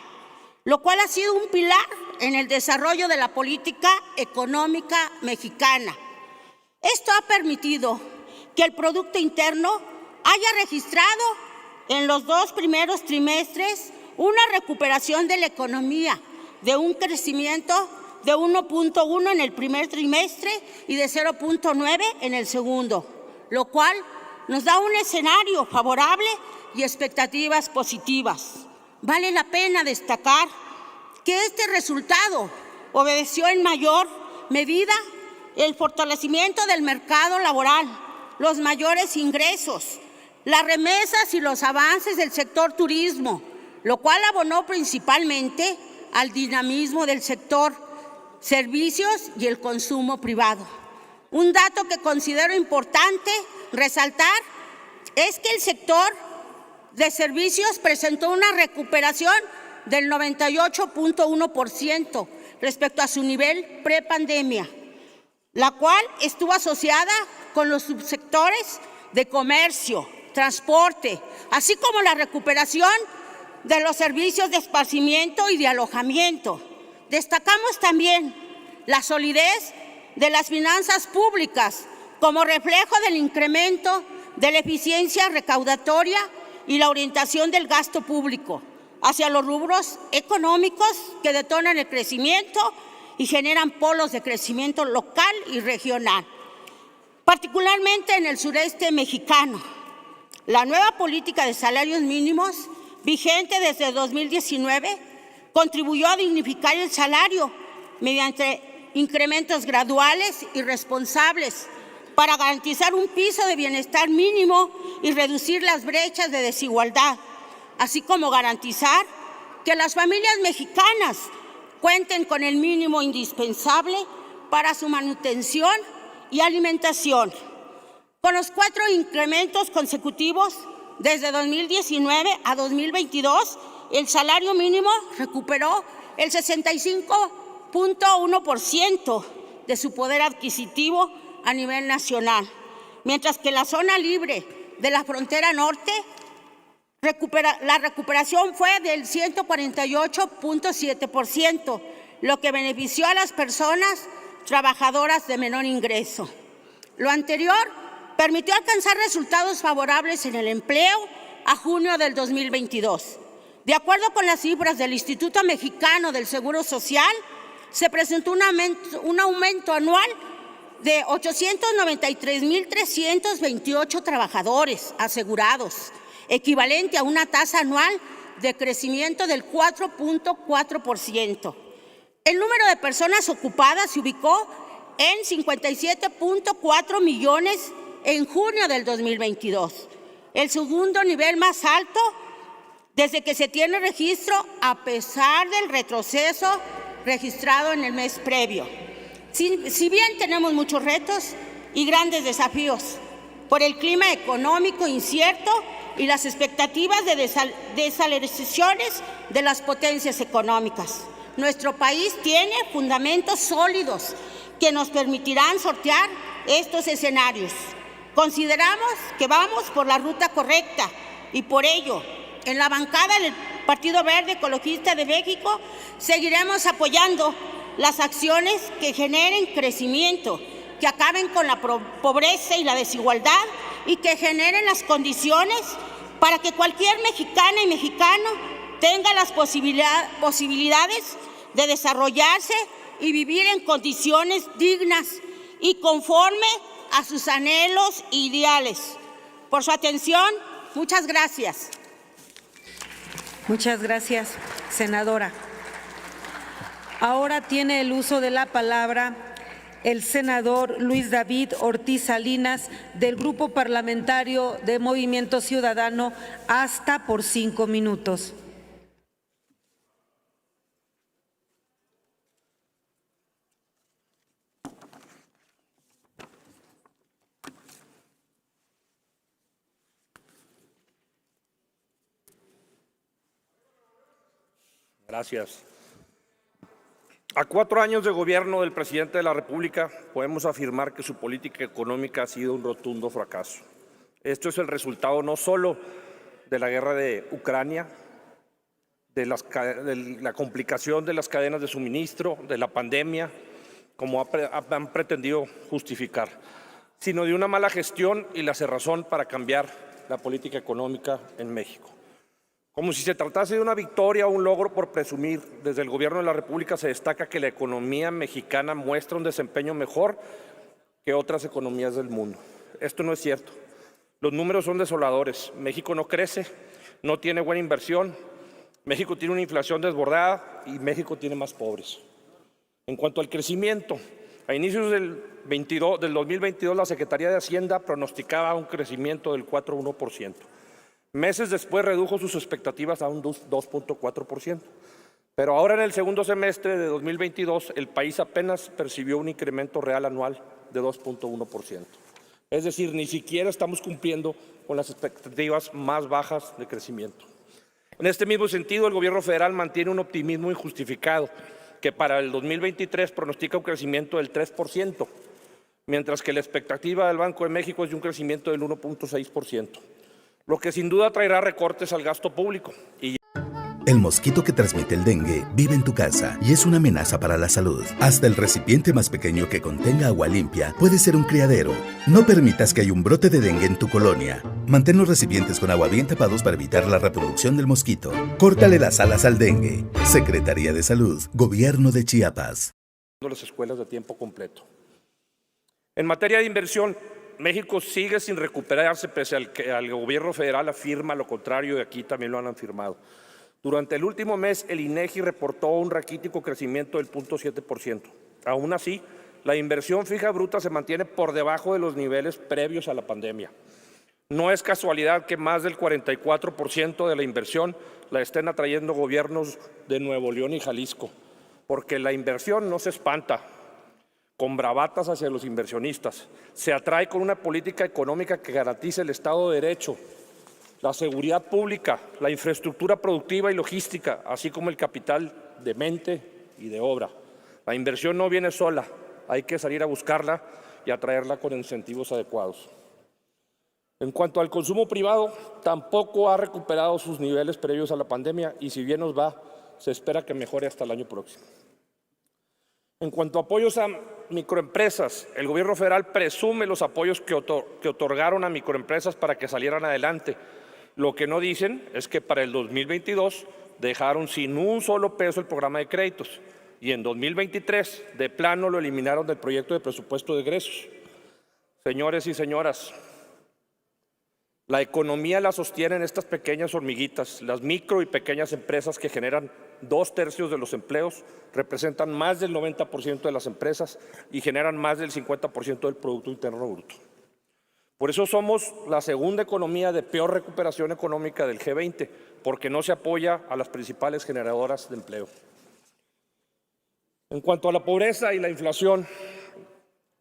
Speaker 13: lo cual ha sido un pilar en el desarrollo de la política económica mexicana. Esto ha permitido que el Producto Interno haya registrado en los 2 primeros trimestres una recuperación de la economía, de un crecimiento de 1.1 en el primer trimestre y de 0.9 en el segundo, lo cual nos da un escenario favorable y expectativas positivas. Vale la pena destacar que este resultado obedeció en mayor medida el fortalecimiento del mercado laboral, los mayores ingresos, las remesas y los avances del sector turismo, lo cual abonó principalmente al dinamismo del sector servicios y el consumo privado. Un dato que considero importante resaltar es que el sector de servicios presentó una recuperación del 98.1% respecto a su nivel prepandemia, la cual estuvo asociada con los subsectores de comercio, transporte, así como la recuperación de los servicios de esparcimiento y de alojamiento. Destacamos también la solidez de las finanzas públicas como reflejo del incremento de la eficiencia recaudatoria y la orientación del gasto público hacia los rubros económicos que detonan el crecimiento y generan polos de crecimiento local y regional, particularmente en el sureste mexicano. La nueva política de salarios mínimos, vigente desde 2019, contribuyó a dignificar el salario mediante incrementos graduales y responsables para garantizar un piso de bienestar mínimo y reducir las brechas de desigualdad, así como garantizar que las familias mexicanas cuenten con el mínimo indispensable para su manutención y alimentación. Con los 4 incrementos consecutivos desde 2019 a 2022, el salario mínimo recuperó el 65.1% de su poder adquisitivo a nivel nacional, mientras que la zona libre de la frontera norte, la recuperación fue del 148.7%, lo que benefició a las personas trabajadoras de menor ingreso. Lo anterior permitió alcanzar resultados favorables en el empleo a junio del 2022. De acuerdo con las cifras del Instituto Mexicano del Seguro Social, se presentó un aumento anual de 893,328 trabajadores asegurados, equivalente a una tasa anual de crecimiento del 4.4%. El número de personas ocupadas se ubicó en 57.4 millones en junio del 2022, el segundo nivel más alto desde que se tiene registro, a pesar del retroceso registrado en el mes previo. Si bien tenemos muchos retos y grandes desafíos por el clima económico incierto y las expectativas de desaceleraciones de las potencias económicas, nuestro país tiene fundamentos sólidos que nos permitirán sortear estos escenarios. Consideramos que vamos por la ruta correcta y por ello, en la bancada del Partido Verde Ecologista de México, seguiremos apoyando las acciones que generen crecimiento, que acaben con la pobreza y la desigualdad y que generen las condiciones para que cualquier mexicana y mexicano tenga las posibilidades de desarrollarse y vivir en condiciones dignas y conforme a sus anhelos e ideales. Por su atención, muchas gracias.
Speaker 5: Muchas gracias, senadora. Ahora tiene el uso de la palabra el senador Luis David Ortiz Salinas, del Grupo Parlamentario de Movimiento Ciudadano, hasta por 5 minutos.
Speaker 14: Gracias. A 4 años de gobierno del presidente de la República, podemos afirmar que su política económica ha sido un rotundo fracaso. Esto es el resultado no solo de la guerra de Ucrania, de la complicación de las cadenas de suministro, de la pandemia, como han pretendido justificar, sino de una mala gestión y la cerrazón para cambiar la política económica en México. Como si se tratase de una victoria o un logro por presumir, desde el gobierno de la República se destaca que la economía mexicana muestra un desempeño mejor que otras economías del mundo. Esto no es cierto. Los números son desoladores. México no crece, no tiene buena inversión, México tiene una inflación desbordada y México tiene más pobres. En cuanto al crecimiento, a inicios del 2022 la Secretaría de Hacienda pronosticaba un crecimiento del 4.1%. Meses después redujo sus expectativas a un 2.4%. Pero ahora en el segundo semestre de 2022 el país apenas percibió un incremento real anual de 2.1%. Es decir, ni siquiera estamos cumpliendo con las expectativas más bajas de crecimiento. En este mismo sentido, el gobierno federal mantiene un optimismo injustificado que para el 2023 pronostica un crecimiento del 3%, mientras que la expectativa del Banco de México es de un crecimiento del 1.6%. Lo que sin duda traerá recortes al gasto público.
Speaker 3: El mosquito que transmite el dengue vive en tu casa y es una amenaza para la salud. Hasta el recipiente más pequeño que contenga agua limpia puede ser un criadero. No permitas que haya un brote de dengue en tu colonia. Mantén los recipientes con agua bien tapados para evitar la reproducción del mosquito. Córtale las alas al dengue. Secretaría de Salud, Gobierno de Chiapas.
Speaker 14: Las escuelas de tiempo completo. En materia de inversión, México sigue sin recuperarse pese al que el gobierno federal afirma lo contrario y aquí también lo han afirmado. Durante el último mes, el INEGI reportó un raquítico crecimiento del 0.7%. Aún así, la inversión fija bruta se mantiene por debajo de los niveles previos a la pandemia. No es casualidad que más del 44% de la inversión la estén atrayendo gobiernos de Nuevo León y Jalisco, porque la inversión no se espanta con bravatas hacia los inversionistas, se atrae con una política económica que garantice el Estado de Derecho, la seguridad pública, la infraestructura productiva y logística, así como el capital de mente y de obra. La inversión no viene sola, hay que salir a buscarla y atraerla con incentivos adecuados. En cuanto al consumo privado, tampoco ha recuperado sus niveles previos a la pandemia y si bien nos va, se espera que mejore hasta el año próximo. En cuanto a apoyos a microempresas, el gobierno federal presume los apoyos que otorgaron a microempresas para que salieran adelante. Lo que no dicen es que para el 2022 dejaron sin un solo peso el programa de créditos y en 2023 de plano lo eliminaron del proyecto de presupuesto de egresos. Señores y señoras, la economía la sostienen estas pequeñas hormiguitas, las micro y pequeñas empresas que generan 2/3 de los empleos, representan más del 90% de las empresas y generan más del 50% del Producto Interno Bruto. Por eso somos la segunda economía de peor recuperación económica del G20, porque no se apoya a las principales generadoras de empleo. En cuanto a la pobreza y la inflación,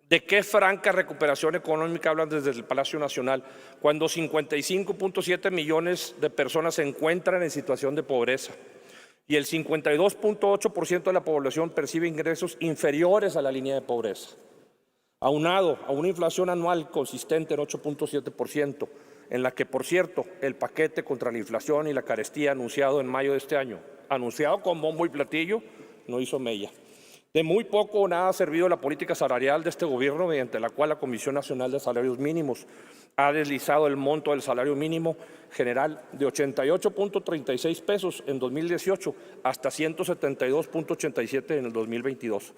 Speaker 14: ¿de qué franca recuperación económica hablan desde el Palacio Nacional cuando 55.7 millones de personas se encuentran en situación de pobreza y el 52.8% de la población percibe ingresos inferiores a la línea de pobreza? Aunado a una inflación anual consistente en 8.7%, en la que, por cierto, el paquete contra la inflación y la carestía anunciado en mayo de este año, anunciado con bombo y platillo, no hizo mella. De muy poco o nada ha servido la política salarial de este gobierno, mediante la cual la Comisión Nacional de Salarios Mínimos ha deslizado el monto del salario mínimo general de 88.36 pesos en 2018 hasta 172.87 en el 2022.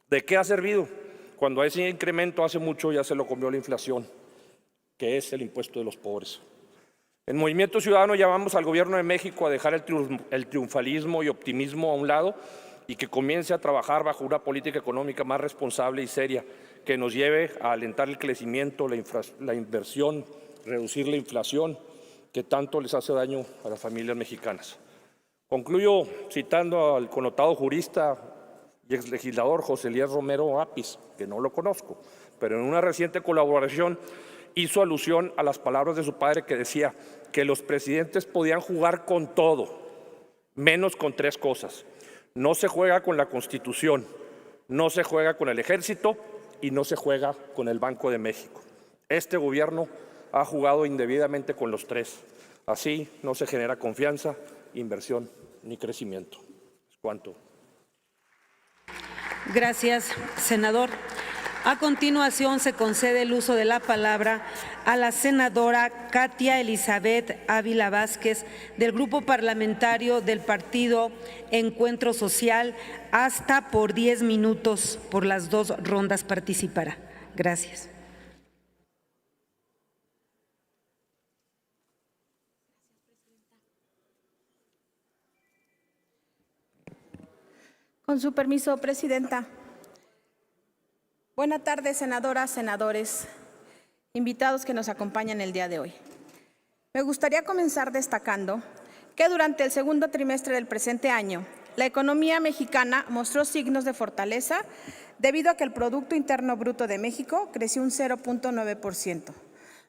Speaker 14: ¿De qué ha servido? Cuando a ese incremento hace mucho ya se lo comió la inflación, que es el impuesto de los pobres. En Movimiento Ciudadano llamamos al Gobierno de México a dejar el triunfalismo y optimismo a un lado y que comience a trabajar bajo una política económica más responsable y seria que nos lleve a alentar el crecimiento, la inversión, reducir la inflación que tanto les hace daño a las familias mexicanas. Concluyo citando al connotado jurista y exlegislador José Elías Romero Apis, que no lo conozco, pero en una reciente colaboración hizo alusión a las palabras de su padre que decía que los presidentes podían jugar con todo, menos con 3 cosas. No se juega con la Constitución, no se juega con el Ejército y no se juega con el Banco de México. Este gobierno ha jugado indebidamente con los 3. Así no se genera confianza, inversión ni crecimiento. Es cuanto.
Speaker 5: Gracias, senador. A continuación, se concede el uso de la palabra a la senadora Katia Elizabeth Ávila Vázquez, del Grupo Parlamentario del Partido Encuentro Social, hasta por 10 minutos. Por las 2 rondas participará. Gracias.
Speaker 15: Con su permiso, presidenta. Buenas tardes, senadoras, senadores, invitados que nos acompañan el día de hoy. Me gustaría comenzar destacando que durante el segundo trimestre del presente año, la economía mexicana mostró signos de fortaleza debido a que el Producto Interno Bruto de México creció un 0.9%,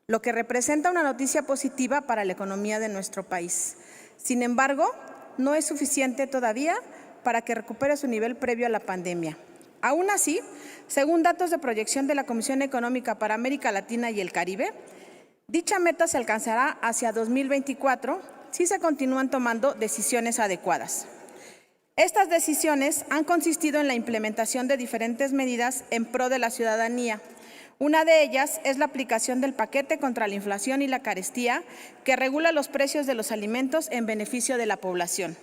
Speaker 15: lo que representa una noticia positiva para la economía de nuestro país. Sin embargo, no es suficiente todavía para que recupere su nivel previo a la pandemia. Aún así, según datos de proyección de la Comisión Económica para América Latina y el Caribe, dicha meta se alcanzará hacia 2024 si se continúan tomando decisiones adecuadas. Estas decisiones han consistido en la implementación de diferentes medidas en pro de la ciudadanía. Una de ellas es la aplicación del paquete contra la inflación y la carestía, que regula los precios de los alimentos en beneficio de la población,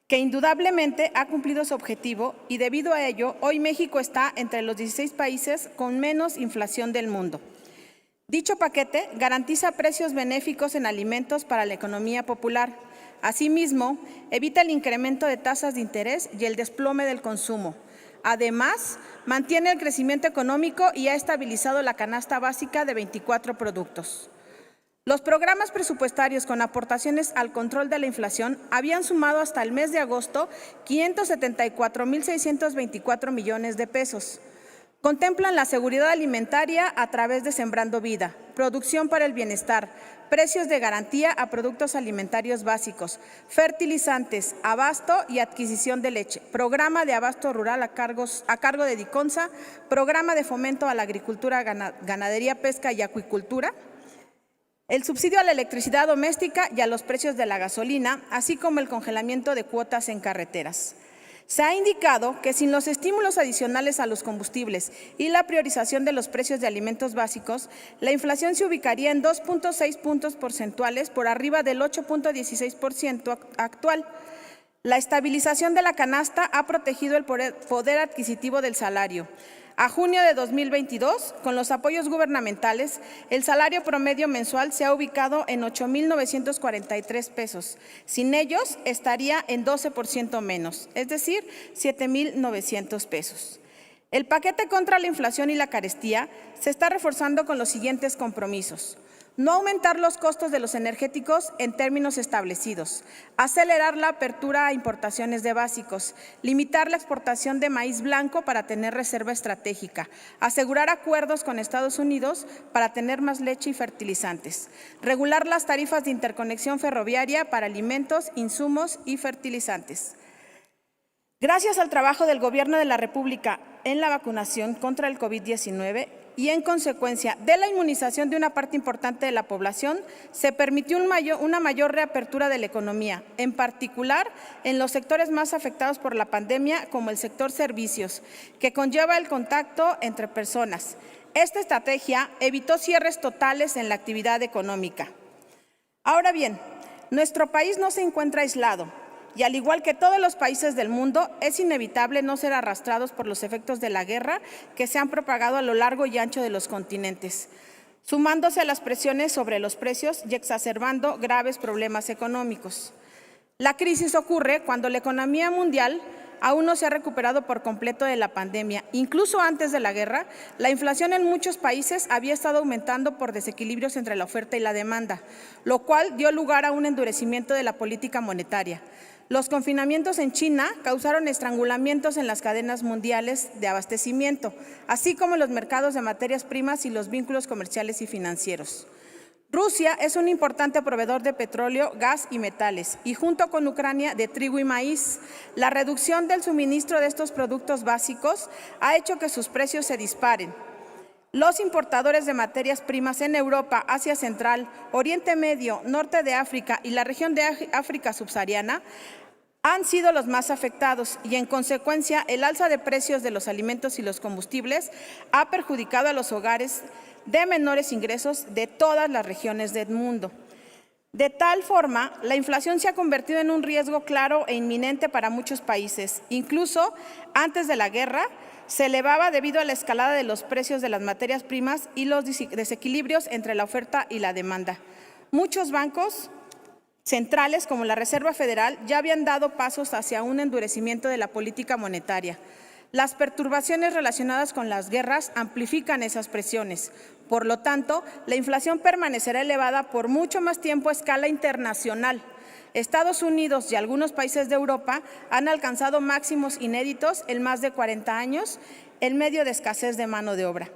Speaker 15: que indudablemente ha cumplido su objetivo y debido a ello, hoy México está entre los 16 países con menos inflación del mundo. Dicho paquete garantiza precios benéficos en alimentos para la economía popular. Asimismo, evita el incremento de tasas de interés y el desplome del consumo. Además, mantiene el crecimiento económico y ha estabilizado la canasta básica de 24 productos. Los programas presupuestarios con aportaciones al control de la inflación habían sumado hasta el mes de agosto 574,624 millones de pesos. Contemplan la seguridad alimentaria a través de Sembrando Vida, producción para el bienestar, precios de garantía a productos alimentarios básicos, fertilizantes, abasto y adquisición de leche, programa de abasto rural a cargo de DICONSA, programa de fomento a la agricultura, ganadería, pesca y acuicultura, el subsidio a la electricidad doméstica y a los precios de la gasolina, así como el congelamiento de cuotas en carreteras. Se ha indicado que sin los estímulos adicionales a los combustibles y la priorización de los precios de alimentos básicos, la inflación se ubicaría en 2.6 puntos porcentuales por arriba del 8.16% actual. La estabilización de la canasta ha protegido el poder adquisitivo del salario. A junio de 2022, con los apoyos gubernamentales, el salario promedio mensual se ha ubicado en 8,943 pesos. Sin ellos, estaría en 12% menos, es decir, 7,900 pesos. El paquete contra la inflación y la carestía se está reforzando con los siguientes compromisos. No aumentar los costos de los energéticos en términos establecidos, acelerar la apertura a importaciones de básicos, limitar la exportación de maíz blanco para tener reserva estratégica, asegurar acuerdos con Estados Unidos para tener más leche y fertilizantes, regular las tarifas de interconexión ferroviaria para alimentos, insumos y fertilizantes. Gracias al trabajo del Gobierno de la República en la vacunación contra el COVID-19, y en consecuencia de la inmunización de una parte importante de la población, se permitió una mayor reapertura de la economía, en particular en los sectores más afectados por la pandemia, como el sector servicios, que conlleva el contacto entre personas. Esta estrategia evitó cierres totales en la actividad económica. Ahora bien, nuestro país no se encuentra aislado. Y al igual que todos los países del mundo, es inevitable no ser arrastrados por los efectos de la guerra que se han propagado a lo largo y ancho de los continentes, sumándose a las presiones sobre los precios y exacerbando graves problemas económicos. La crisis ocurre cuando la economía mundial aún no se ha recuperado por completo de la pandemia. Incluso antes de la guerra, la inflación en muchos países había estado aumentando por desequilibrios entre la oferta y la demanda, lo cual dio lugar a un endurecimiento de la política monetaria. Los confinamientos en China causaron estrangulamientos en las cadenas mundiales de abastecimiento, así como en los mercados de materias primas y los vínculos comerciales y financieros. Rusia es un importante proveedor de petróleo, gas y metales, y junto con Ucrania de trigo y maíz. La reducción del suministro de estos productos básicos ha hecho que sus precios se disparen. Los importadores de materias primas en Europa, Asia Central, Oriente Medio, Norte de África y la región de África subsahariana han sido los más afectados y, en consecuencia, el alza de precios de los alimentos y los combustibles ha perjudicado a los hogares de menores ingresos de todas las regiones del mundo. De tal forma, la inflación se ha convertido en un riesgo claro e inminente para muchos países. Incluso antes de la guerra, se elevaba debido a la escalada de los precios de las materias primas y los desequilibrios entre la oferta y la demanda. Muchos bancos centrales, como la Reserva Federal, ya habían dado pasos hacia un endurecimiento de la política monetaria. Las perturbaciones relacionadas con las guerras amplifican esas presiones. Por lo tanto, la inflación permanecerá elevada por mucho más tiempo a escala internacional. Estados Unidos y algunos países de Europa han alcanzado máximos inéditos en más de 40 años en medio de escasez de mano de obra.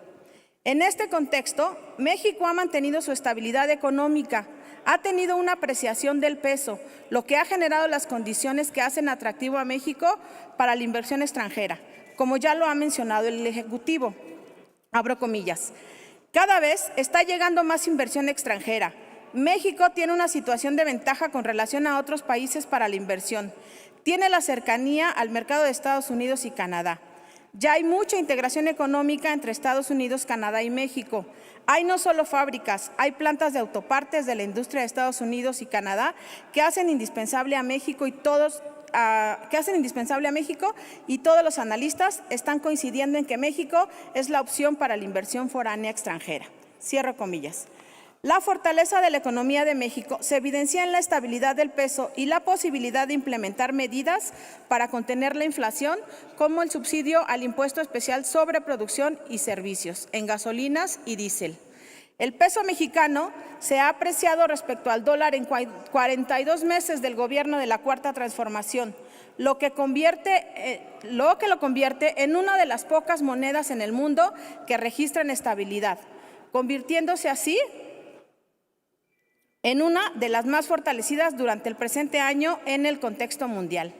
Speaker 15: En este contexto, México ha mantenido su estabilidad económica, ha tenido una apreciación del peso, lo que ha generado las condiciones que hacen atractivo a México para la inversión extranjera, como ya lo ha mencionado el Ejecutivo. Abro comillas. Cada vez está llegando más inversión extranjera. México tiene una situación de ventaja con relación a otros países para la inversión. Tiene la cercanía al mercado de Estados Unidos y Canadá. Ya hay mucha integración económica entre Estados Unidos, Canadá y México. Hay no solo fábricas, hay plantas de autopartes de la industria de Estados Unidos y Canadá que hacen indispensable a México y todos los analistas están coincidiendo en que México es la opción para la inversión foránea extranjera. Cierro comillas. La fortaleza de la economía de México se evidencia en la estabilidad del peso y la posibilidad de implementar medidas para contener la inflación, como el subsidio al impuesto especial sobre producción y servicios en gasolinas y diésel. El peso mexicano se ha apreciado respecto al dólar en 42 meses del gobierno de la Cuarta Transformación, lo que lo convierte en una de las pocas monedas en el mundo que registran estabilidad, convirtiéndose así en una de las más fortalecidas durante el presente año en el contexto mundial.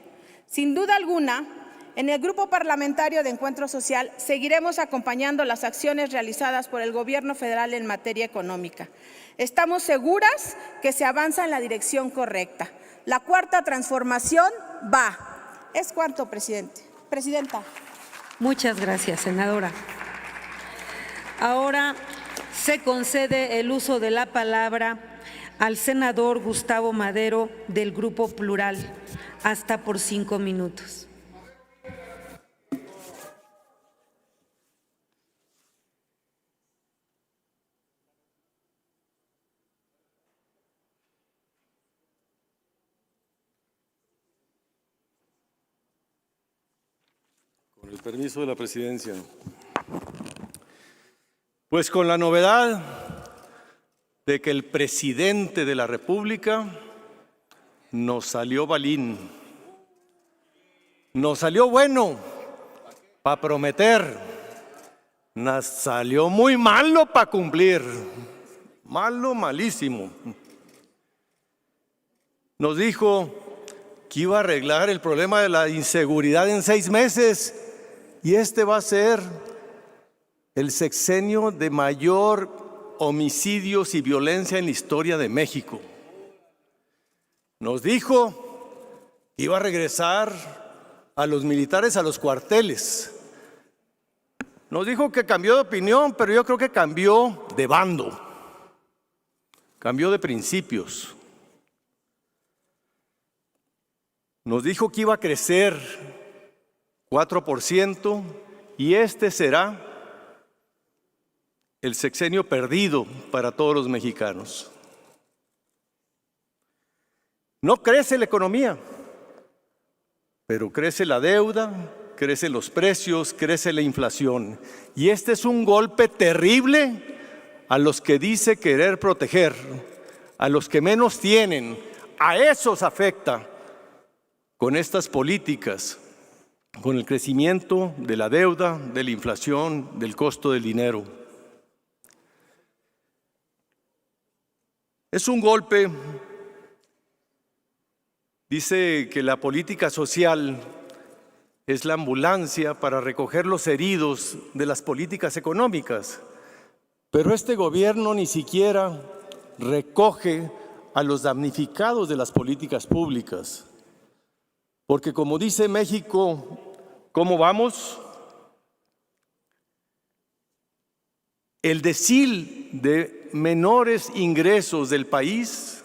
Speaker 15: Sin duda alguna, en el Grupo Parlamentario de Encuentro Social seguiremos acompañando las acciones realizadas por el Gobierno federal en materia económica. Estamos seguras que se avanza en la dirección correcta. La Cuarta Transformación va. Es cuanto, Presidenta.
Speaker 5: Muchas gracias, senadora. Ahora se concede el uso de la palabra al senador Gustavo Madero del Grupo Plural, hasta por 5 minutos.
Speaker 16: Con el permiso de la presidencia. Pues con la novedad de que el presidente de la República nos salió balín, nos salió bueno para prometer, nos salió muy malo para cumplir, malo, malísimo. Nos dijo que iba a arreglar el problema de la inseguridad en 6 meses y este va a ser el sexenio de mayor homicidios y violencia en la historia de México. Nos dijo que iba a regresar a los militares a los cuarteles. Nos dijo que cambió de opinión, pero yo creo que cambió de bando, cambió de principios. Nos dijo que iba a crecer 4% y este será el sexenio perdido para todos los mexicanos. No crece la economía, pero crece la deuda, crecen los precios, crece la inflación. Y este es un golpe terrible a los que dice querer proteger, a los que menos tienen, a esos afecta con estas políticas, con el crecimiento de la deuda, de la inflación, del costo del dinero. Es un golpe, dice que la política social es la ambulancia para recoger los heridos de las políticas económicas, pero este gobierno ni siquiera recoge a los damnificados de las políticas públicas, porque como dice México, ¿cómo vamos? El decil de menores ingresos del país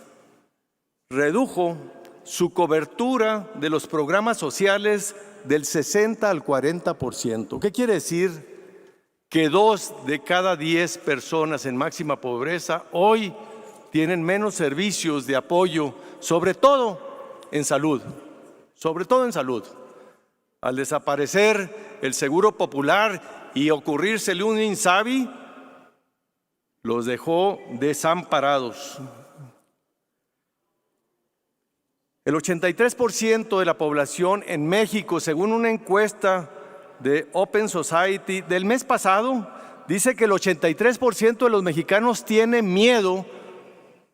Speaker 16: redujo su cobertura de los programas sociales del 60 al 40%. ¿Qué quiere decir? Que 2 de cada 10 personas en máxima pobreza hoy tienen menos servicios de apoyo, sobre todo en salud, Al desaparecer el Seguro Popular y ocurrírsele un INSABI, los dejó desamparados. El 83% de la población en México, según una encuesta de Open Society del mes pasado, dice que el 83% de los mexicanos tiene miedo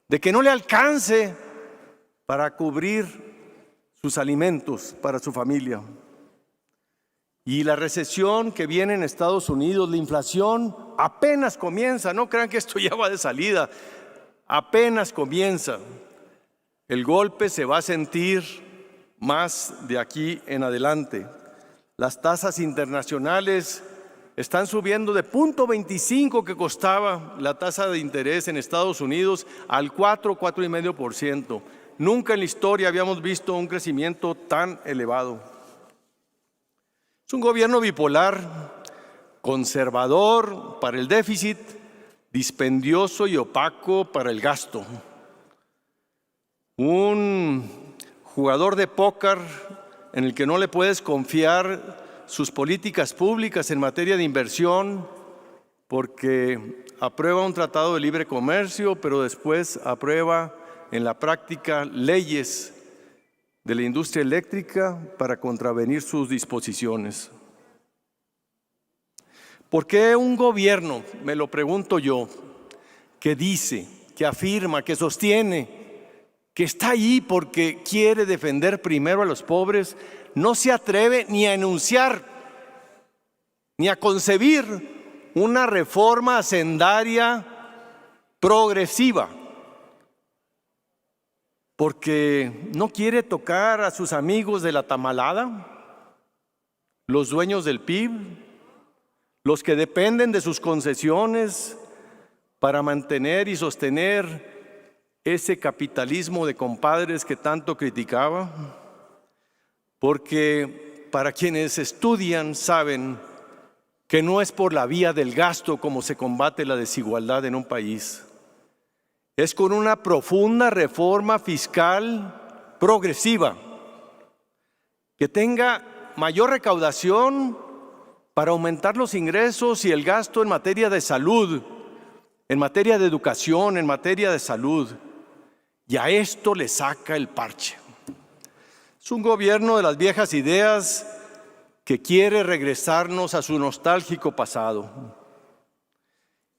Speaker 16: de que no le alcance para cubrir sus alimentos para su familia. Y la recesión que viene en Estados Unidos, la inflación apenas comienza, no crean que esto ya va de salida, apenas comienza. El golpe se va a sentir más de aquí en adelante. Las tasas internacionales están subiendo de 0.25 que costaba la tasa de interés en Estados Unidos al 4,5%. Nunca en la historia habíamos visto un crecimiento tan elevado. Es un gobierno bipolar, conservador para el déficit, dispendioso y opaco para el gasto. Un jugador de póker en el que no le puedes confiar sus políticas públicas en materia de inversión, porque aprueba un tratado de libre comercio, pero después aprueba en la práctica leyes de la industria eléctrica para contravenir sus disposiciones. ¿Por qué un gobierno, me lo pregunto yo, que dice, que afirma, que sostiene, que está ahí porque quiere defender primero a los pobres, no se atreve ni a enunciar, ni a concebir una reforma hacendaria progresiva? Porque no quiere tocar a sus amigos de la tamalada, los dueños del PIB, los que dependen de sus concesiones para mantener y sostener ese capitalismo de compadres que tanto criticaba. Porque para quienes estudian saben que no es por la vía del gasto como se combate la desigualdad en un país. Es con una profunda reforma fiscal progresiva que tenga mayor recaudación para aumentar los ingresos y el gasto en materia de salud, en materia de educación, en materia de salud. Y a esto le saca el parche. Es un gobierno de las viejas ideas que quiere regresarnos a su nostálgico pasado.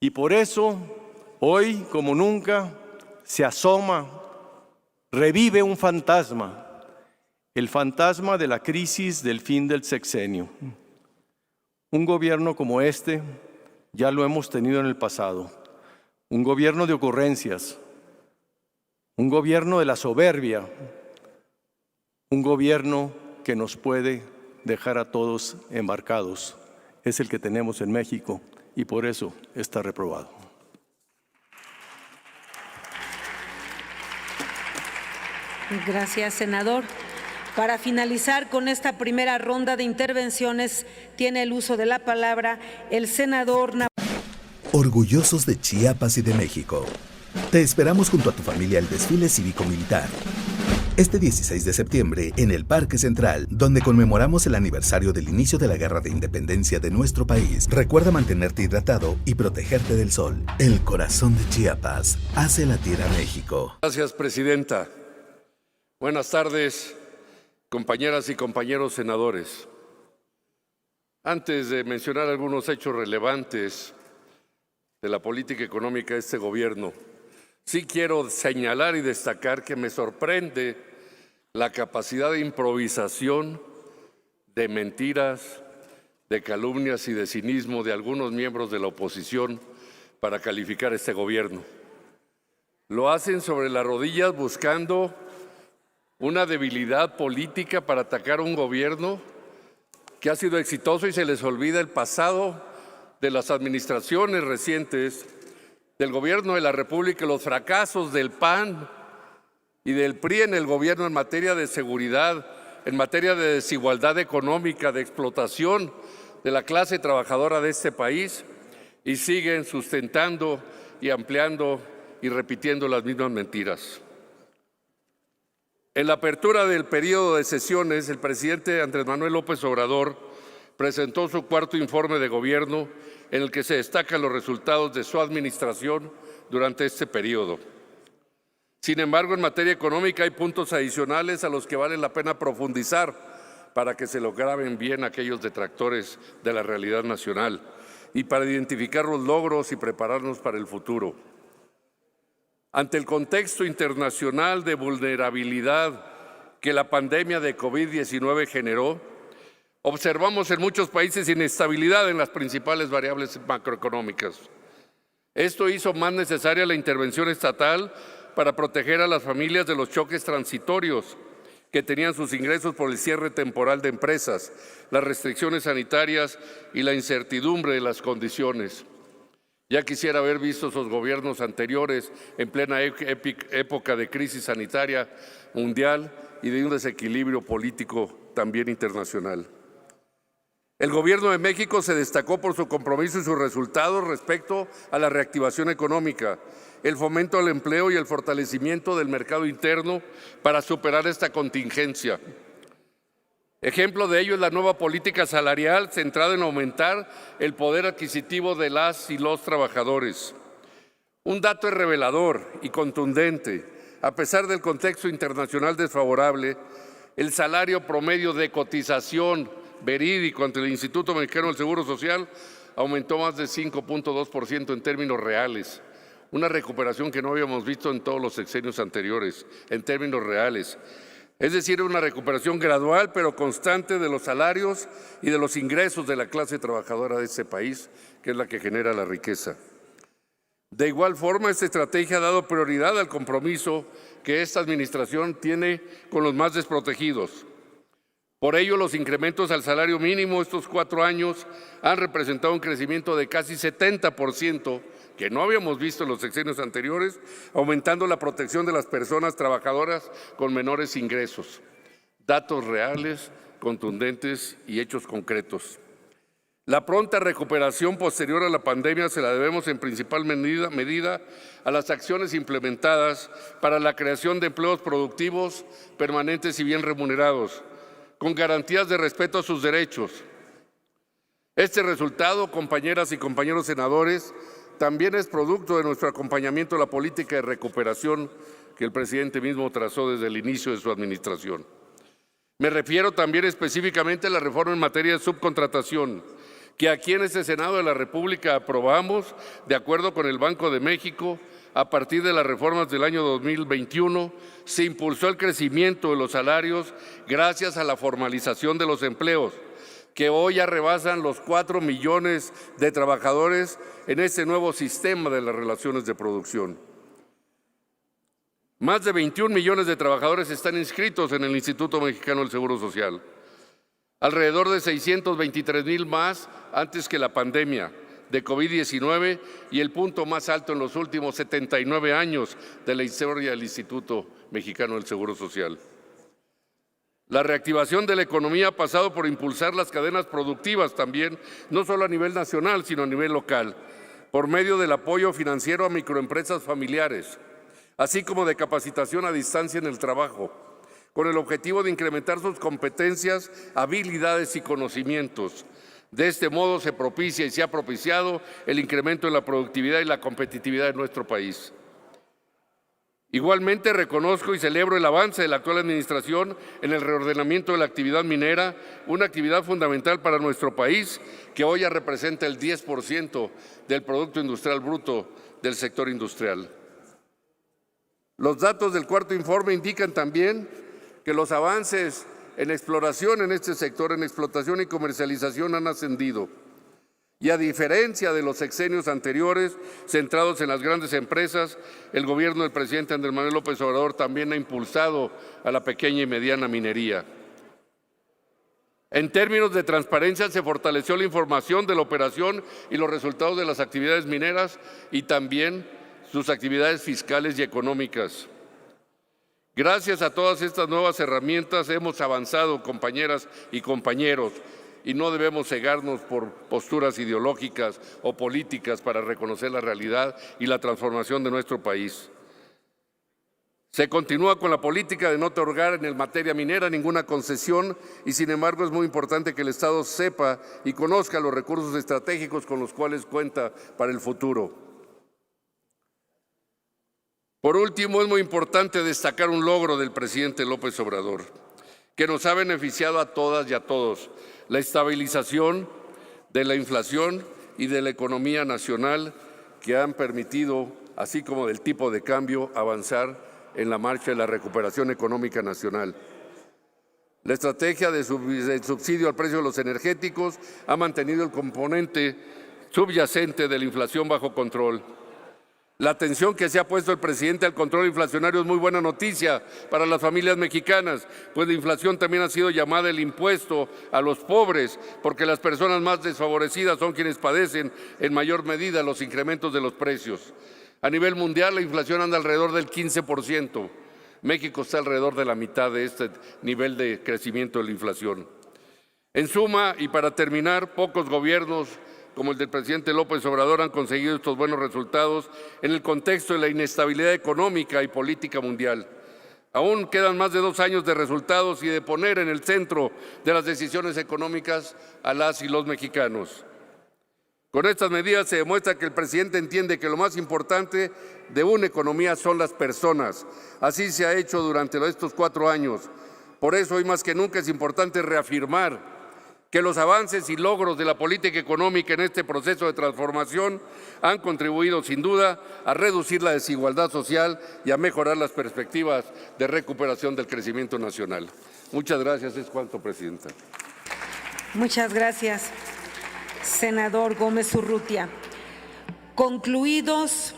Speaker 16: Y por eso, hoy como nunca, se asoma, revive un fantasma, el fantasma de la crisis del fin del sexenio. Un gobierno como este ya lo hemos tenido en el pasado. Un gobierno de ocurrencias, un gobierno de la soberbia, un gobierno que nos puede dejar a todos embarcados. Es el que tenemos en México y por eso está reprobado.
Speaker 5: Gracias, senador. Para finalizar con esta primera ronda de intervenciones, tiene el uso de la palabra el senador
Speaker 3: Orgullosos de Chiapas y de México. Te esperamos junto a tu familia al desfile cívico-militar. Este 16 de septiembre en el Parque Central, donde conmemoramos el aniversario del inicio de la Guerra de Independencia de nuestro país. Recuerda mantenerte hidratado y protegerte del sol. El corazón de Chiapas hace latir a México.
Speaker 17: Gracias, presidenta. Buenas tardes, compañeras y compañeros senadores. Antes de mencionar algunos hechos relevantes de la política económica de este gobierno, sí quiero señalar y destacar que me sorprende la capacidad de improvisación, de mentiras, de calumnias y de cinismo de algunos miembros de la oposición para calificar este gobierno. Lo hacen sobre las rodillas buscando una debilidad política para atacar a un gobierno que ha sido exitoso y se les olvida el pasado de las administraciones recientes del gobierno de la República, los fracasos del PAN y del PRI en el gobierno en materia de seguridad, en materia de desigualdad económica, de explotación de la clase trabajadora de este país, y siguen sustentando y ampliando y repitiendo las mismas mentiras. En la apertura del periodo de sesiones, el presidente Andrés Manuel López Obrador presentó su cuarto informe de gobierno en el que se destacan los resultados de su administración durante este periodo. Sin embargo, en materia económica hay puntos adicionales a los que vale la pena profundizar para que se lo graben bien aquellos detractores de la realidad nacional y para identificar los logros y prepararnos para el futuro. Ante el contexto internacional de vulnerabilidad que la pandemia de COVID-19 generó, observamos en muchos países inestabilidad en las principales variables macroeconómicas. Esto hizo más necesaria la intervención estatal para proteger a las familias de los choques transitorios que tenían sus ingresos por el cierre temporal de empresas, las restricciones sanitarias y la incertidumbre de las condiciones. Ya quisiera haber visto esos gobiernos anteriores en plena época de crisis sanitaria mundial y de un desequilibrio político también internacional. El gobierno de México se destacó por su compromiso y sus resultados respecto a la reactivación económica, el fomento al empleo y el fortalecimiento del mercado interno para superar esta contingencia. Ejemplo de ello es la nueva política salarial centrada en aumentar el poder adquisitivo de las y los trabajadores. Un dato es revelador y contundente. A pesar del contexto internacional desfavorable, el salario promedio de cotización verídico ante el Instituto Mexicano del Seguro Social aumentó más de 5.2% en términos reales, una recuperación que no habíamos visto en todos los sexenios anteriores, en términos reales. Es decir, una recuperación gradual pero constante de los salarios y de los ingresos de la clase trabajadora de este país, que es la que genera la riqueza. De igual forma, esta estrategia ha dado prioridad al compromiso que esta administración tiene con los más desprotegidos. Por ello, los incrementos al salario mínimo estos 4 años han representado un crecimiento de casi 70%, que no habíamos visto en los sexenios anteriores, aumentando la protección de las personas trabajadoras con menores ingresos. Datos reales, contundentes y hechos concretos. La pronta recuperación posterior a la pandemia se la debemos en principal medida a las acciones implementadas para la creación de empleos productivos, permanentes y bien remunerados, con garantías de respeto a sus derechos. Este resultado, compañeras y compañeros senadores, también es producto de nuestro acompañamiento a la política de recuperación que el presidente mismo trazó desde el inicio de su administración. Me refiero también específicamente a la reforma en materia de subcontratación, que aquí en este Senado de la República aprobamos de acuerdo con el Banco de México. A partir de las reformas del año 2021, se impulsó el crecimiento de los salarios gracias a la formalización de los empleos, que hoy ya rebasan los 4 millones de trabajadores en este nuevo sistema de las relaciones de producción. Más de 21 millones de trabajadores están inscritos en el Instituto Mexicano del Seguro Social. Alrededor de 623,000 más antes que la pandemia de COVID-19 y el punto más alto en los últimos 79 años de la historia del Instituto Mexicano del Seguro Social. La reactivación de la economía ha pasado por impulsar las cadenas productivas también, no solo a nivel nacional, sino a nivel local, por medio del apoyo financiero a microempresas familiares, así como de capacitación a distancia en el trabajo, con el objetivo de incrementar sus competencias, habilidades y conocimientos. De este modo se propicia y se ha propiciado el incremento en la productividad y la competitividad de nuestro país. Igualmente reconozco y celebro el avance de la actual administración en el reordenamiento de la actividad minera, una actividad fundamental para nuestro país que hoy ya representa el 10% del Producto Industrial Bruto del sector industrial. Los datos del cuarto informe indican también que los avances en exploración en este sector, en explotación y comercialización han ascendido. Y a diferencia de los sexenios anteriores, centrados en las grandes empresas, el gobierno del presidente Andrés Manuel López Obrador también ha impulsado a la pequeña y mediana minería. En términos de transparencia, se fortaleció la información de la operación y los resultados de las actividades mineras y también sus actividades fiscales y económicas. Gracias a todas estas nuevas herramientas hemos avanzado, compañeras y compañeros, y no debemos cegarnos por posturas ideológicas o políticas para reconocer la realidad y la transformación de nuestro país. Se continúa con la política de no otorgar en materia minera ninguna concesión y, sin embargo, es muy importante que el Estado sepa y conozca los recursos estratégicos con los cuales cuenta para el futuro. Por último, es muy importante destacar un logro del presidente López Obrador, que nos ha beneficiado a todas y a todos: la estabilización de la inflación y de la economía nacional, que han permitido, así como del tipo de cambio, avanzar en la marcha de la recuperación económica nacional. La estrategia de subsidio al precio de los energéticos ha mantenido el componente subyacente de la inflación bajo control. La atención que se ha puesto el presidente al control inflacionario es muy buena noticia para las familias mexicanas, pues la inflación también ha sido llamada el impuesto a los pobres, porque las personas más desfavorecidas son quienes padecen en mayor medida los incrementos de los precios. A nivel mundial, la inflación anda alrededor del 15%. México está alrededor de la mitad de este nivel de crecimiento de la inflación. En suma, y para terminar, pocos gobiernos como el del presidente López Obrador han conseguido estos buenos resultados en el contexto de la inestabilidad económica y política mundial. Aún quedan más de 2 años de resultados y de poner en el centro de las decisiones económicas a las y los mexicanos. Con estas medidas se demuestra que el presidente entiende que lo más importante de una economía son las personas. Así se ha hecho durante estos 4 años. Por eso, hoy más que nunca es importante reafirmar que los avances y logros de la política económica en este proceso de transformación han contribuido sin duda a reducir la desigualdad social y a mejorar las perspectivas de recuperación del crecimiento nacional. Muchas gracias. Es cuanto, Presidenta.
Speaker 5: Muchas gracias, senador Gómez Urrutia. Concluidos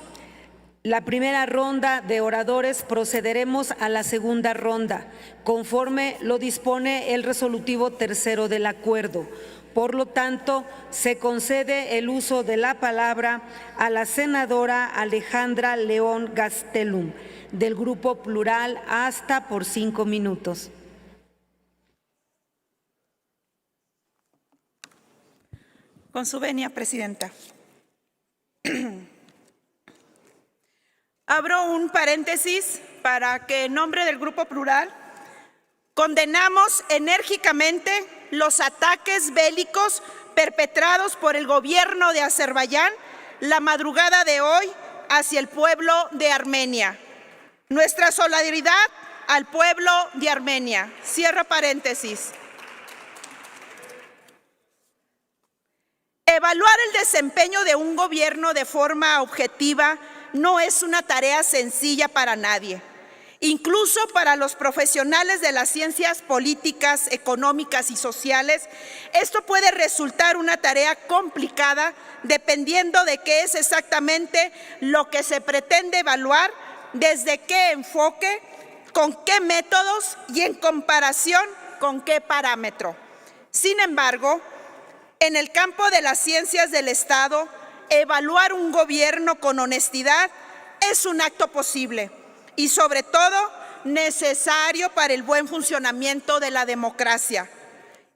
Speaker 5: la primera ronda de oradores, procederemos a la segunda ronda, conforme lo dispone el resolutivo tercero del acuerdo. Por lo tanto, se concede el uso de la palabra a la senadora Alejandra León Gastelum, del Grupo Plural, hasta por 5 minutos.
Speaker 18: Con su venia, Presidenta. Abro un paréntesis para que en nombre del Grupo Plural condenamos enérgicamente los ataques bélicos perpetrados por el gobierno de Azerbaiyán la madrugada de hoy hacia el pueblo de Armenia. Nuestra solidaridad al pueblo de Armenia. Cierro paréntesis. Evaluar el desempeño de un gobierno de forma objetiva no es una tarea sencilla para nadie. Incluso para los profesionales de las ciencias políticas, económicas y sociales, esto puede resultar una tarea complicada dependiendo de qué es exactamente lo que se pretende evaluar, desde qué enfoque, con qué métodos y en comparación con qué parámetro. Sin embargo, en el campo de las ciencias del Estado, evaluar un gobierno con honestidad es un acto posible y sobre todo necesario para el buen funcionamiento de la democracia.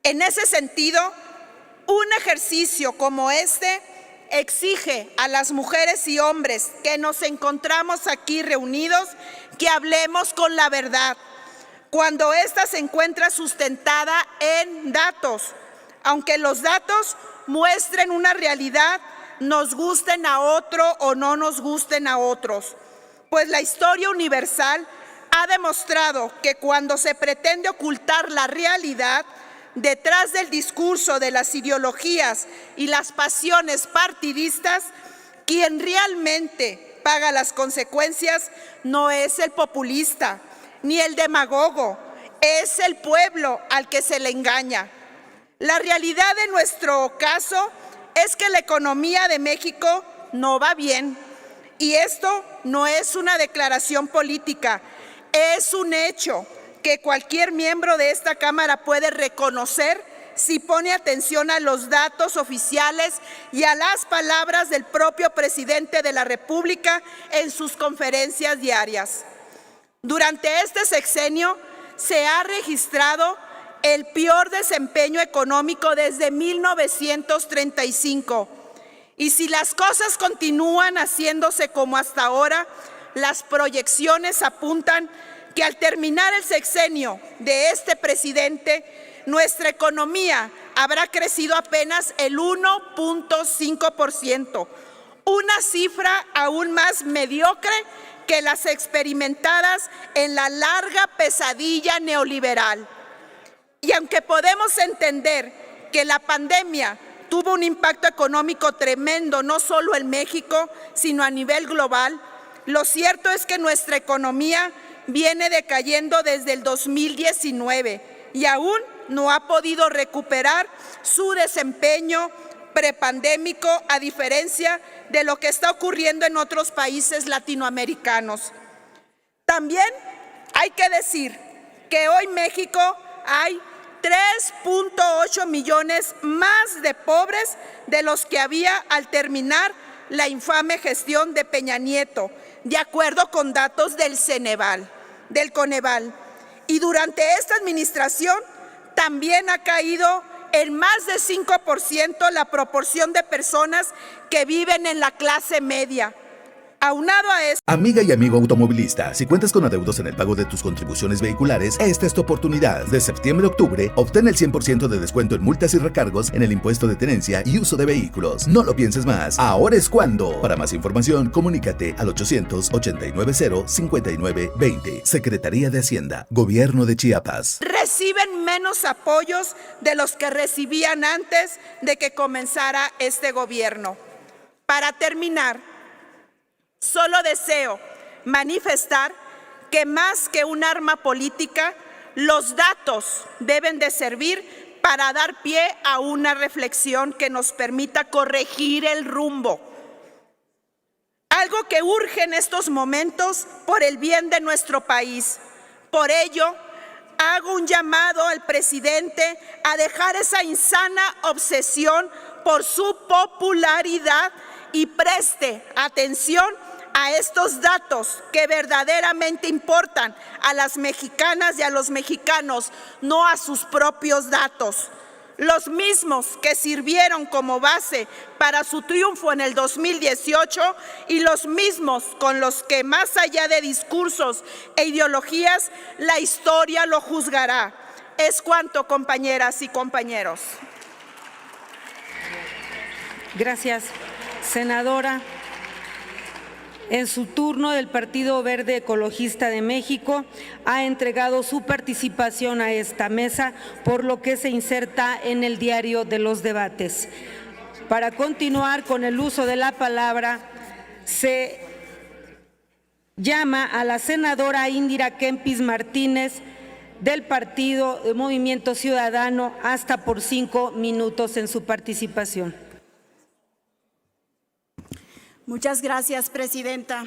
Speaker 18: En ese sentido, un ejercicio como este exige a las mujeres y hombres que nos encontramos aquí reunidos que hablemos con la verdad, cuando ésta se encuentra sustentada en datos, aunque los datos muestren una realidad, nos gusten a otro o no nos gusten a otros. Pues la historia universal ha demostrado que cuando se pretende ocultar la realidad, detrás del discurso de las ideologías y las pasiones partidistas, quien realmente paga las consecuencias no es el populista ni el demagogo, es el pueblo al que se le engaña. La realidad de nuestro caso es que la economía de México no va bien. Y esto no es una declaración política, es un hecho que cualquier miembro de esta Cámara puede reconocer si pone atención a los datos oficiales y a las palabras del propio presidente de la República en sus conferencias diarias. Durante este sexenio se ha registrado el peor desempeño económico desde 1935. Y si las cosas continúan haciéndose como hasta ahora, las proyecciones apuntan que al terminar el sexenio de este presidente, nuestra economía habrá crecido apenas el 1.5%, una cifra aún más mediocre que las experimentadas en la larga pesadilla neoliberal. Y aunque podemos entender que la pandemia tuvo un impacto económico tremendo, no solo en México, sino a nivel global, lo cierto es que nuestra economía viene decayendo desde el 2019 y aún no ha podido recuperar su desempeño prepandémico, a diferencia de lo que está ocurriendo en otros países latinoamericanos. También hay que decir que hoy en México hay 3.8 millones más de pobres de los que había al terminar la infame gestión de Peña Nieto, de acuerdo con datos del Coneval. Y durante esta administración también ha caído en más de 5% la proporción de personas que viven en la clase media. Aunado a esto,
Speaker 3: Amiga y amigo automovilista, si cuentas con adeudos en el pago de tus contribuciones vehiculares, esta es tu oportunidad. De septiembre a octubre, obtén el 100% de descuento en multas y recargos en el impuesto de tenencia y uso de vehículos. No lo pienses más, ahora es cuando. Para más información, comunícate al 800-890-5920. Secretaría de Hacienda, Gobierno de Chiapas.
Speaker 18: reciben menos apoyos de los que recibían antes de que comenzara este gobierno. Para terminar, solo deseo manifestar que más que un arma política, los datos deben de servir para dar pie a una reflexión que nos permita corregir el rumbo. Algo que urge en estos momentos por el bien de nuestro país. Por ello, hago un llamado al presidente a dejar esa insana obsesión por su popularidad y preste atención a estos datos que verdaderamente importan a las mexicanas y a los mexicanos, no a sus propios datos. Los mismos que sirvieron como base para su triunfo en el 2018 y los mismos con los que, más allá de discursos e ideologías, la historia lo juzgará. Es cuanto, compañeras y compañeros.
Speaker 5: Gracias, senadora. En su turno, el Partido Verde Ecologista de México ha entregado su participación a esta mesa, por lo que se inserta en el diario de los debates. Para continuar con el uso de la palabra, se llama a la senadora Indira Kempis Martínez del Partido Movimiento Ciudadano hasta por 5 minutos en su participación.
Speaker 19: Muchas gracias, presidenta.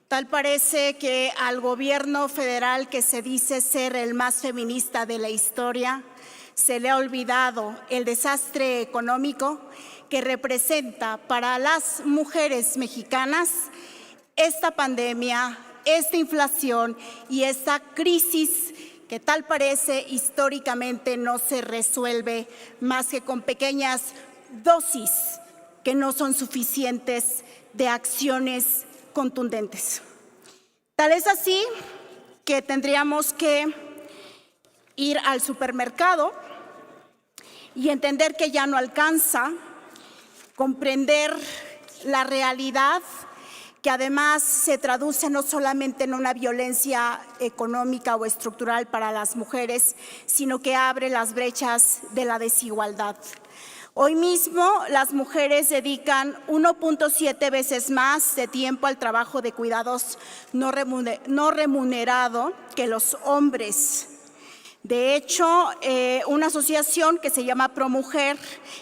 Speaker 19: Tal parece que al gobierno federal, que se dice ser el más feminista de la historia, se le ha olvidado el desastre económico que representa para las mujeres mexicanas esta pandemia, esta inflación y esta crisis que tal parece históricamente no se resuelve más que con pequeñas dosis que no son suficientes de acciones contundentes. Tal es así que tendríamos que ir al supermercado y entender que ya no alcanza, comprender la realidad que además se traduce no solamente en una violencia económica o estructural para las mujeres, sino que abre las brechas de la desigualdad. Hoy mismo las mujeres dedican 1.7 veces más de tiempo al trabajo de cuidados no remunerado que los hombres. De hecho, una asociación que se llama ProMujer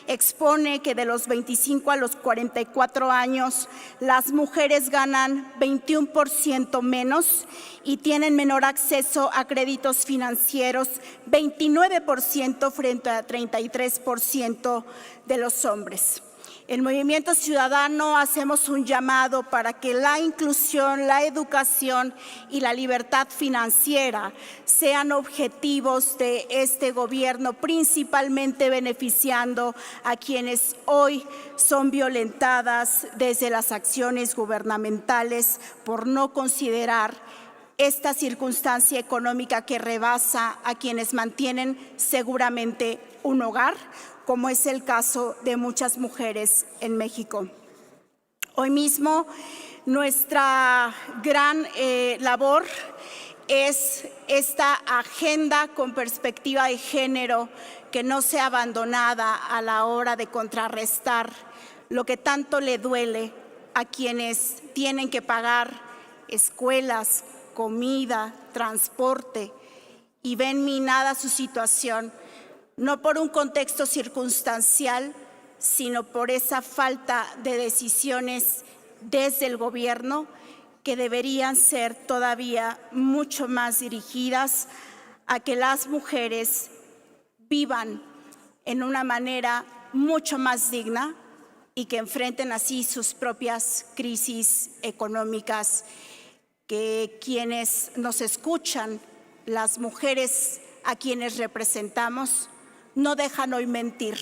Speaker 19: expone que de los 25 a los 44 años las mujeres ganan 21% menos y tienen menor acceso a créditos financieros, 29% frente a 33% de los hombres. El Movimiento Ciudadano hacemos un llamado para que la inclusión, la educación y la libertad financiera sean objetivos de este gobierno, principalmente beneficiando a quienes hoy son violentadas desde las acciones gubernamentales por no considerar esta circunstancia económica que rebasa a quienes mantienen seguramente un hogar, como es el caso de muchas mujeres en México. Hoy mismo nuestra gran labor es esta agenda con perspectiva de género que no sea abandonada a la hora de contrarrestar lo que tanto le duele a quienes tienen que pagar escuelas, comida, transporte y ven minada su situación, no por un contexto circunstancial, sino por esa falta de decisiones desde el gobierno que deberían ser todavía mucho más dirigidas a que las mujeres vivan en una manera mucho más digna y que enfrenten así sus propias crisis económicas, que quienes nos escuchan, las mujeres a quienes representamos, no dejan hoy mentir.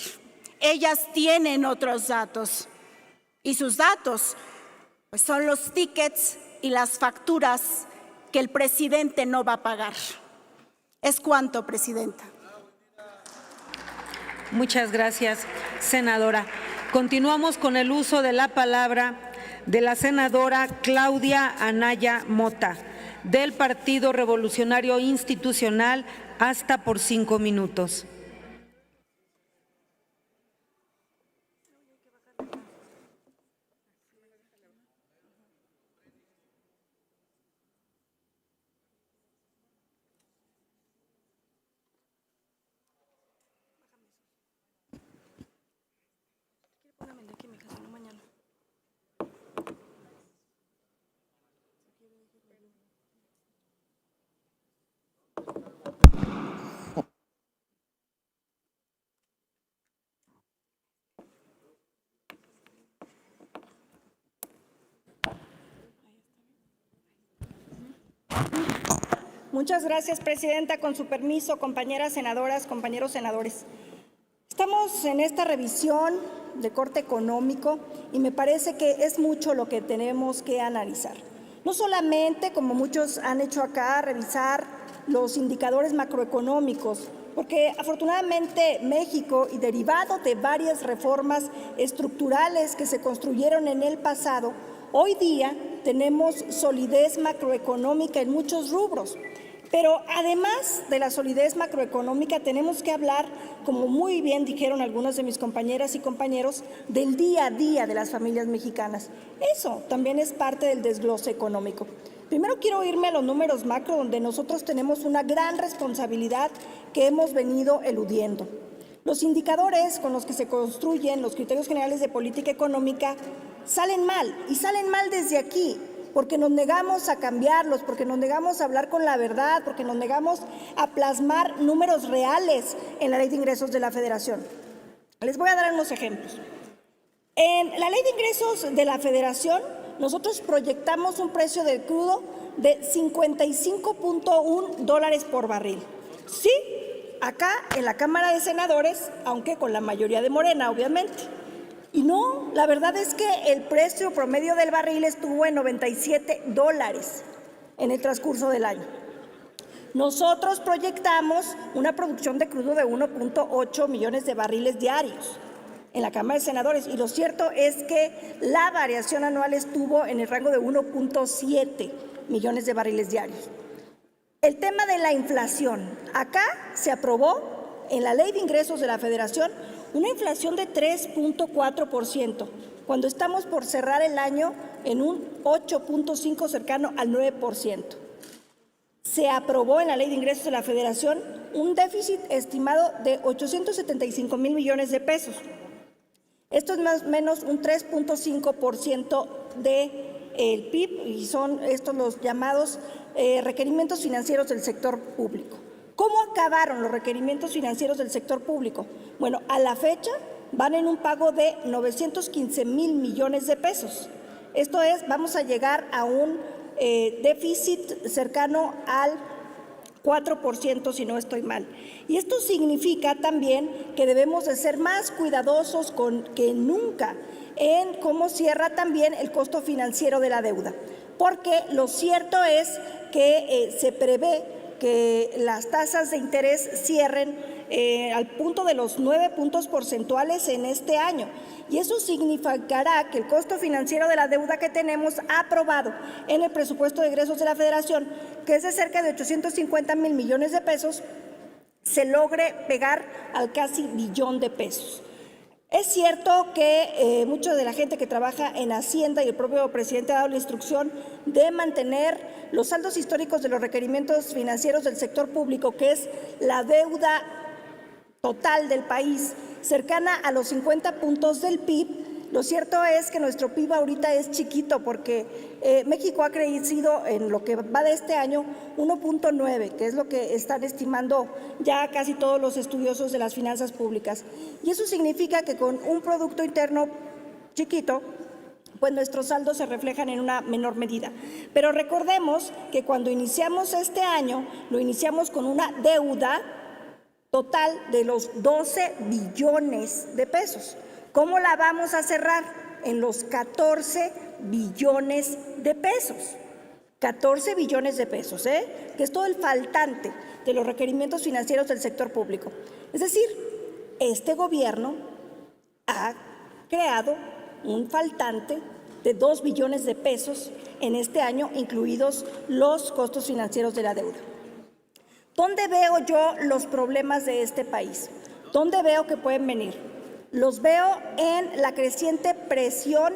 Speaker 19: Ellas tienen otros datos y sus datos Pues son los tickets y las facturas que el presidente no va a pagar. ¿Es cuánto, presidenta?
Speaker 5: Muchas gracias, senadora. Continuamos con el uso de la palabra de la senadora Claudia Anaya Mota, del Partido Revolucionario Institucional, hasta por 5 minutos.
Speaker 15: Muchas gracias, presidenta. Con su permiso, compañeras senadoras, compañeros senadores. Estamos en esta revisión de corte económico y me parece que es mucho lo que tenemos que analizar. No solamente, como muchos han hecho acá, revisar los indicadores macroeconómicos, porque afortunadamente México, y derivado de varias reformas estructurales que se construyeron en el pasado, hoy día tenemos solidez macroeconómica en muchos rubros. Pero además de la solidez macroeconómica, tenemos que hablar, como muy bien dijeron algunas de mis compañeras y compañeros, del día a día de las familias mexicanas. Eso también es parte del desglose económico. Primero quiero irme a los números macro, donde nosotros tenemos una gran responsabilidad que hemos venido eludiendo. Los indicadores con los que se construyen los criterios generales de política económica salen mal, y salen mal desde aquí, porque nos negamos a cambiarlos, porque nos negamos a hablar con la verdad, porque nos negamos a plasmar números reales en la Ley de Ingresos de la Federación. Les voy a dar unos ejemplos. En la Ley de Ingresos de la Federación, nosotros proyectamos un precio del crudo de $55.1 por barril. Sí, acá en la Cámara de Senadores, aunque con la mayoría de Morena, obviamente. Y no, la verdad es que el precio promedio del barril estuvo en $97 en el transcurso del año. Nosotros proyectamos una producción de crudo de 1.8 millones de barriles diarios en la Cámara de Senadores, y lo cierto es que la variación anual estuvo en el rango de 1.7 millones de barriles diarios. El tema de la inflación. Acá se aprobó en la Ley de Ingresos de la Federación una inflación de 3.4%, cuando estamos por cerrar el año en un 8.5 cercano al 9%. Se aprobó en la Ley de Ingresos de la Federación un déficit estimado de 875,000 millones de pesos. Esto es más o menos un 3.5% del PIB, y son estos los llamados requerimientos financieros del sector público. ¿Cómo acabaron los requerimientos financieros del sector público? Bueno, a la fecha van en un pago de 915,000 millones de pesos. Esto es, vamos a llegar a un déficit cercano al 4%, si no estoy mal. Y esto significa también que debemos de ser más cuidadosos que nunca en cómo cierra también el costo financiero de la deuda. Porque lo cierto es que se prevé que las tasas de interés cierren al punto de los 9 puntos porcentuales en este año. Y eso significará que el costo financiero de la deuda que tenemos aprobado en el presupuesto de egresos de la Federación, que es de cerca de 850,000 millones de pesos, se logre pegar al casi billón de pesos. Es cierto que mucha de la gente que trabaja en Hacienda y el propio presidente ha dado la instrucción de mantener los saldos históricos de los requerimientos financieros del sector público, que es la deuda total del país, cercana a los 50 puntos del PIB. Lo cierto es que nuestro PIB ahorita es chiquito, porque México ha crecido en lo que va de este año 1.9, que es lo que están estimando ya casi todos los estudiosos de las finanzas públicas. Y eso significa que con un Producto Interno chiquito, pues nuestros saldos se reflejan en una menor medida. Pero recordemos que cuando iniciamos este año, lo iniciamos con una deuda total de los 12 billones de pesos. ¿Cómo la vamos a cerrar?
Speaker 20: en los 14 billones de pesos. 14 billones de pesos, que es todo el faltante de los requerimientos financieros del sector público. Es decir, este gobierno ha creado un faltante de 2 billones de pesos en este año, incluidos los costos financieros de la deuda. ¿Dónde veo yo los problemas de este país? ¿Dónde veo que pueden venir? Los veo en la creciente presión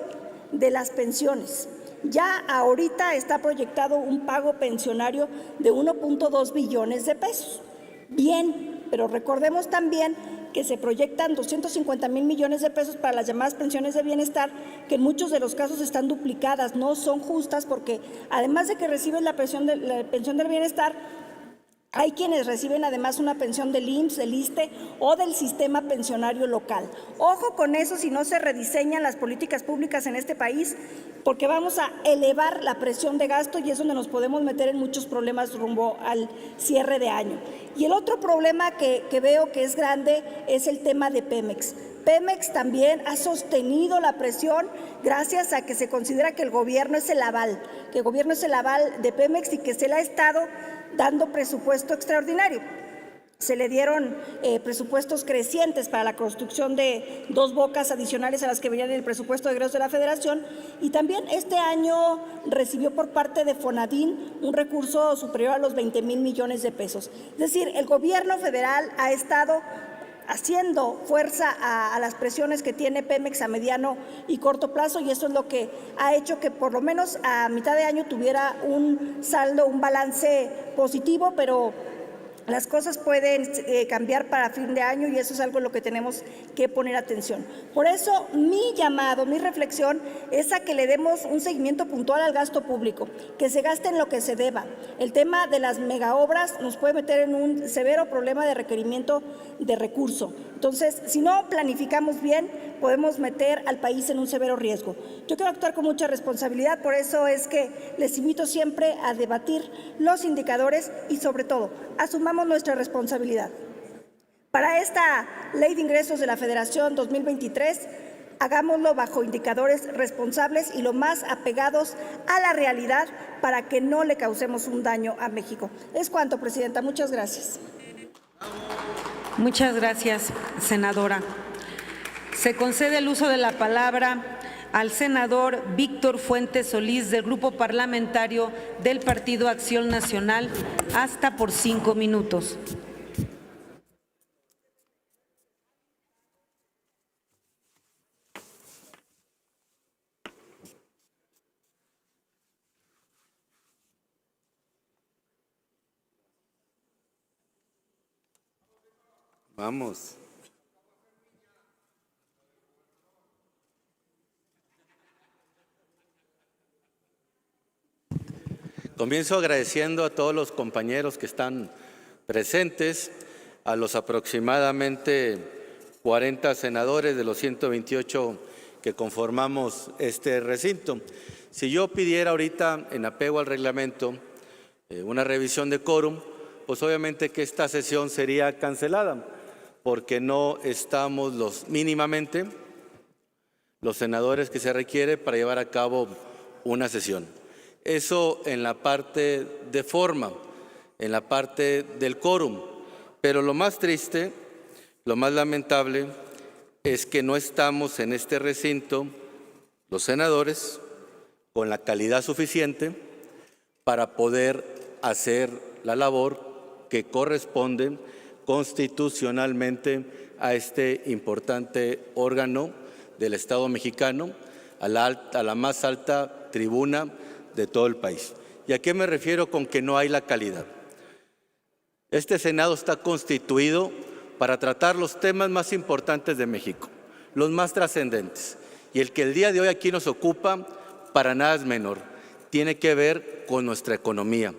Speaker 20: de las pensiones. Ya ahorita está proyectado un pago pensionario de 1.2 billones de pesos. Bien, pero recordemos también que se proyectan 250,000 millones de pesos para las llamadas pensiones de bienestar, que en muchos de los casos están duplicadas, no son justas, porque además de que reciben la pensión del bienestar, hay quienes reciben además una pensión del IMSS, del ISSSTE o del sistema pensionario local. Ojo con eso si no se rediseñan las políticas públicas en este país, porque vamos a elevar la presión de gasto y es donde nos podemos meter en muchos problemas rumbo al cierre de año. Y el otro problema que veo que es grande es el tema de Pemex. Pemex también ha sostenido la presión gracias a que se considera que el gobierno es el aval, de Pemex y que se le ha estado dando presupuesto extraordinario. Se le dieron presupuestos crecientes para la construcción de 2 bocas adicionales a las que venían en el presupuesto de egresos de la Federación, y también este año recibió por parte de Fonadín un recurso superior a los 20,000 millones de pesos. Es decir, el gobierno federal ha estado haciendo fuerza a las presiones que tiene Pemex a mediano y corto plazo, y eso es lo que ha hecho que por lo menos a mitad de año tuviera un saldo, un balance positivo, pero las cosas pueden cambiar para fin de año y eso es algo en lo que tenemos que poner atención. Por eso mi llamado, mi reflexión es a que le demos un seguimiento puntual al gasto público, que se gaste en lo que se deba. El tema de las megaobras nos puede meter en un severo problema de requerimiento de recurso. Entonces, si no planificamos bien, podemos meter al país en un severo riesgo. Yo quiero actuar con mucha responsabilidad, por eso es que les invito siempre a debatir los indicadores y sobre todo, asumamos nuestra responsabilidad. Para esta Ley de Ingresos de la Federación 2023, hagámoslo bajo indicadores responsables y lo más apegados a la realidad para que no le causemos un daño a México. Es cuanto, Presidenta. Muchas gracias.
Speaker 5: Muchas gracias, senadora. Se concede el uso de la palabra al senador Víctor Fuentes Solís del Grupo Parlamentario del Partido Acción Nacional, hasta por 5 minutos.
Speaker 21: Vamos. Comienzo agradeciendo a todos los compañeros que están presentes, a los aproximadamente 40 senadores de los 128 que conformamos este recinto. Si yo pidiera ahorita, en apego al reglamento, una revisión de quórum, pues obviamente que esta sesión sería cancelada, porque no estamos mínimamente los senadores que se requiere para llevar a cabo una sesión. Eso en la parte de forma, en la parte del quórum. Pero lo más triste, lo más lamentable, es que no estamos en este recinto, los senadores, con la calidad suficiente para poder hacer la labor que corresponde constitucionalmente a este importante órgano del Estado mexicano, a la más alta tribuna de todo el país. ¿Y a qué me refiero con que no hay la calidad? Este Senado está constituido para tratar los temas más importantes de México, los más trascendentes. Y el que el día de hoy aquí nos ocupa, para nada es menor. Tiene que ver con nuestra economía,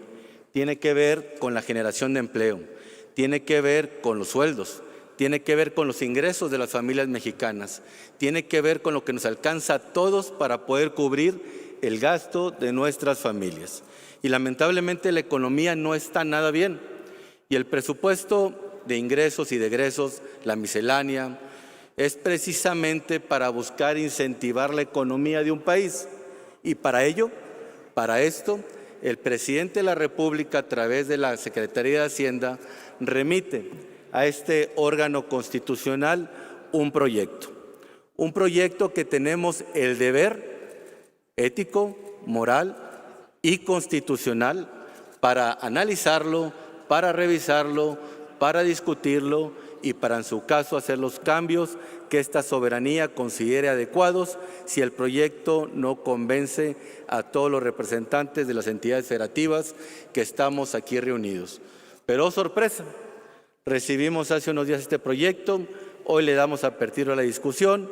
Speaker 21: tiene que ver con la generación de empleo, tiene que ver con los sueldos, tiene que ver con los ingresos de las familias mexicanas, tiene que ver con lo que nos alcanza a todos para poder cubrir el gasto de nuestras familias. Y lamentablemente la economía no está nada bien. Y el presupuesto de ingresos y de egresos, la miscelánea, es precisamente para buscar incentivar la economía de un país. Y para ello, para esto, el presidente de la República, a través de la Secretaría de Hacienda, remite a este órgano constitucional un proyecto que tenemos el deber ético, moral y constitucional para analizarlo, para revisarlo, para discutirlo y para, en su caso, hacer los cambios que esta soberanía considere adecuados si el proyecto no convence a todos los representantes de las entidades federativas que estamos aquí reunidos. Pero, oh sorpresa, recibimos hace unos días este proyecto, hoy le damos apertura a la discusión,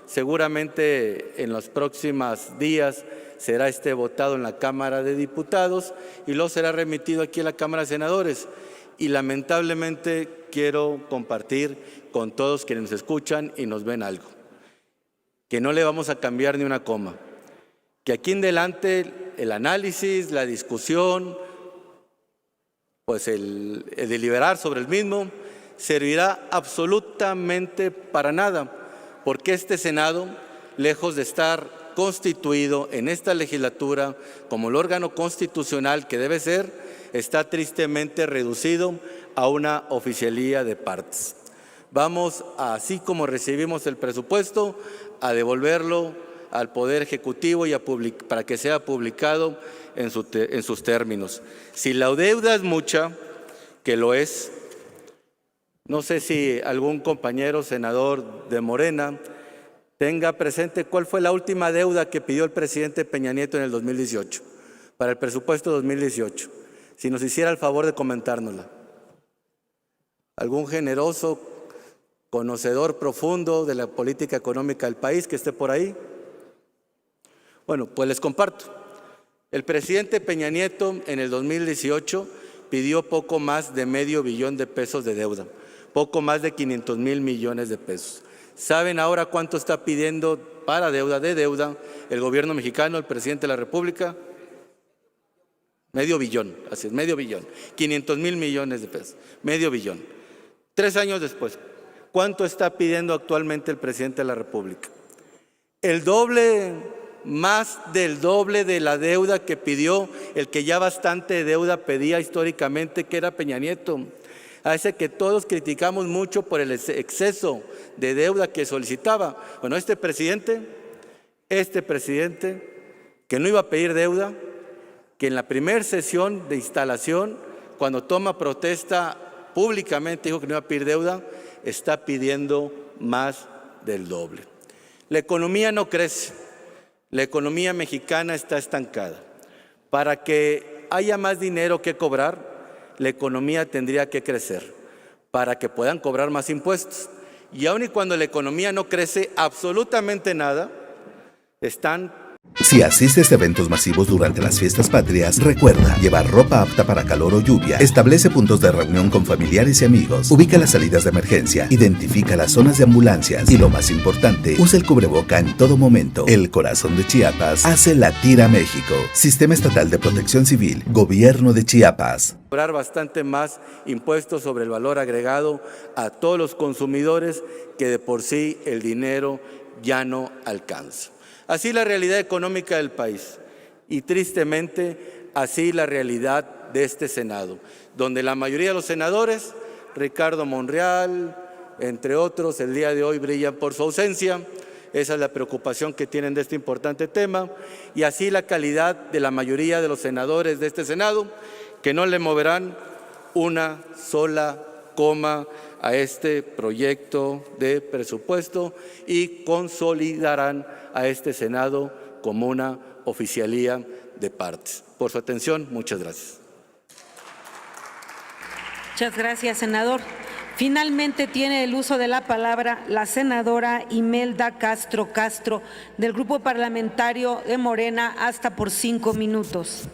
Speaker 21: seguramente en los próximos días será votado en la Cámara de Diputados y luego será remitido aquí a la Cámara de Senadores. Y lamentablemente quiero compartir con todos quienes nos escuchan y nos ven algo, que no le vamos a cambiar ni una coma, que aquí en adelante el análisis, la discusión, pues el deliberar sobre el mismo, servirá absolutamente para nada, porque este Senado, lejos de estar constituido en esta legislatura como el órgano constitucional que debe ser, está tristemente reducido a una oficialía de partes. Vamos, así como recibimos el presupuesto, a devolverlo al Poder Ejecutivo y para que sea publicado en sus términos. Si la deuda es mucha, que lo es, no sé si algún compañero senador de Morena tenga presente cuál fue la última deuda que pidió el presidente Peña Nieto en el 2018, para el presupuesto 2018. Si nos hiciera el favor de comentárnosla. Algún generoso, conocedor profundo de la política económica del país que esté por ahí. Bueno, pues les comparto. El presidente Peña Nieto en el 2018 pidió poco más de $500 billion de pesos de deuda, poco más de 500,000 millones de pesos. ¿Saben ahora cuánto está pidiendo para deuda el gobierno mexicano, el presidente de la República? $500 billion, así es, $500 billion, 500,000 millones de pesos, $500 billion. 3 años después, ¿cuánto está pidiendo actualmente el presidente de la República? El doble, más del doble de la deuda que pidió el que ya bastante deuda pedía históricamente, que era Peña Nieto. A ese que todos criticamos mucho por el exceso de deuda que solicitaba. Bueno, este presidente, que no iba a pedir deuda, que en la primera sesión de instalación, cuando toma protesta públicamente, dijo que no iba a pedir deuda, está pidiendo más del doble. La economía no crece, la economía mexicana está estancada. Para que haya más dinero que cobrar, la economía tendría que crecer, para que puedan cobrar más impuestos. Y aun y cuando la economía no crece absolutamente nada, están...
Speaker 3: Si asistes a eventos masivos durante las fiestas patrias, recuerda llevar ropa apta para calor o lluvia. Establece puntos de reunión con familiares y amigos. Ubica las salidas de emergencia. Identifica las zonas de ambulancias. Y lo más importante, usa el cubreboca en todo momento. El corazón de Chiapas hace latir a México. Sistema Estatal de Protección Civil. Gobierno de Chiapas.
Speaker 21: Cobrar bastante más impuestos sobre el valor agregado a todos los consumidores, que de por sí el dinero ya no alcanza. Así la realidad económica del país y tristemente así la realidad de este Senado, donde la mayoría de los senadores, Ricardo Monreal, entre otros, el día de hoy brillan por su ausencia. Esa es la preocupación que tienen de este importante tema, y así la calidad de la mayoría de los senadores de este Senado, que no le moverán una sola coma a este proyecto de presupuesto y consolidarán a este Senado como una oficialía de partes. Por su atención, muchas gracias.
Speaker 5: Muchas gracias, senador. Finalmente tiene el uso de la palabra la senadora Imelda Castro, del Grupo Parlamentario de Morena, hasta por 5 minutos.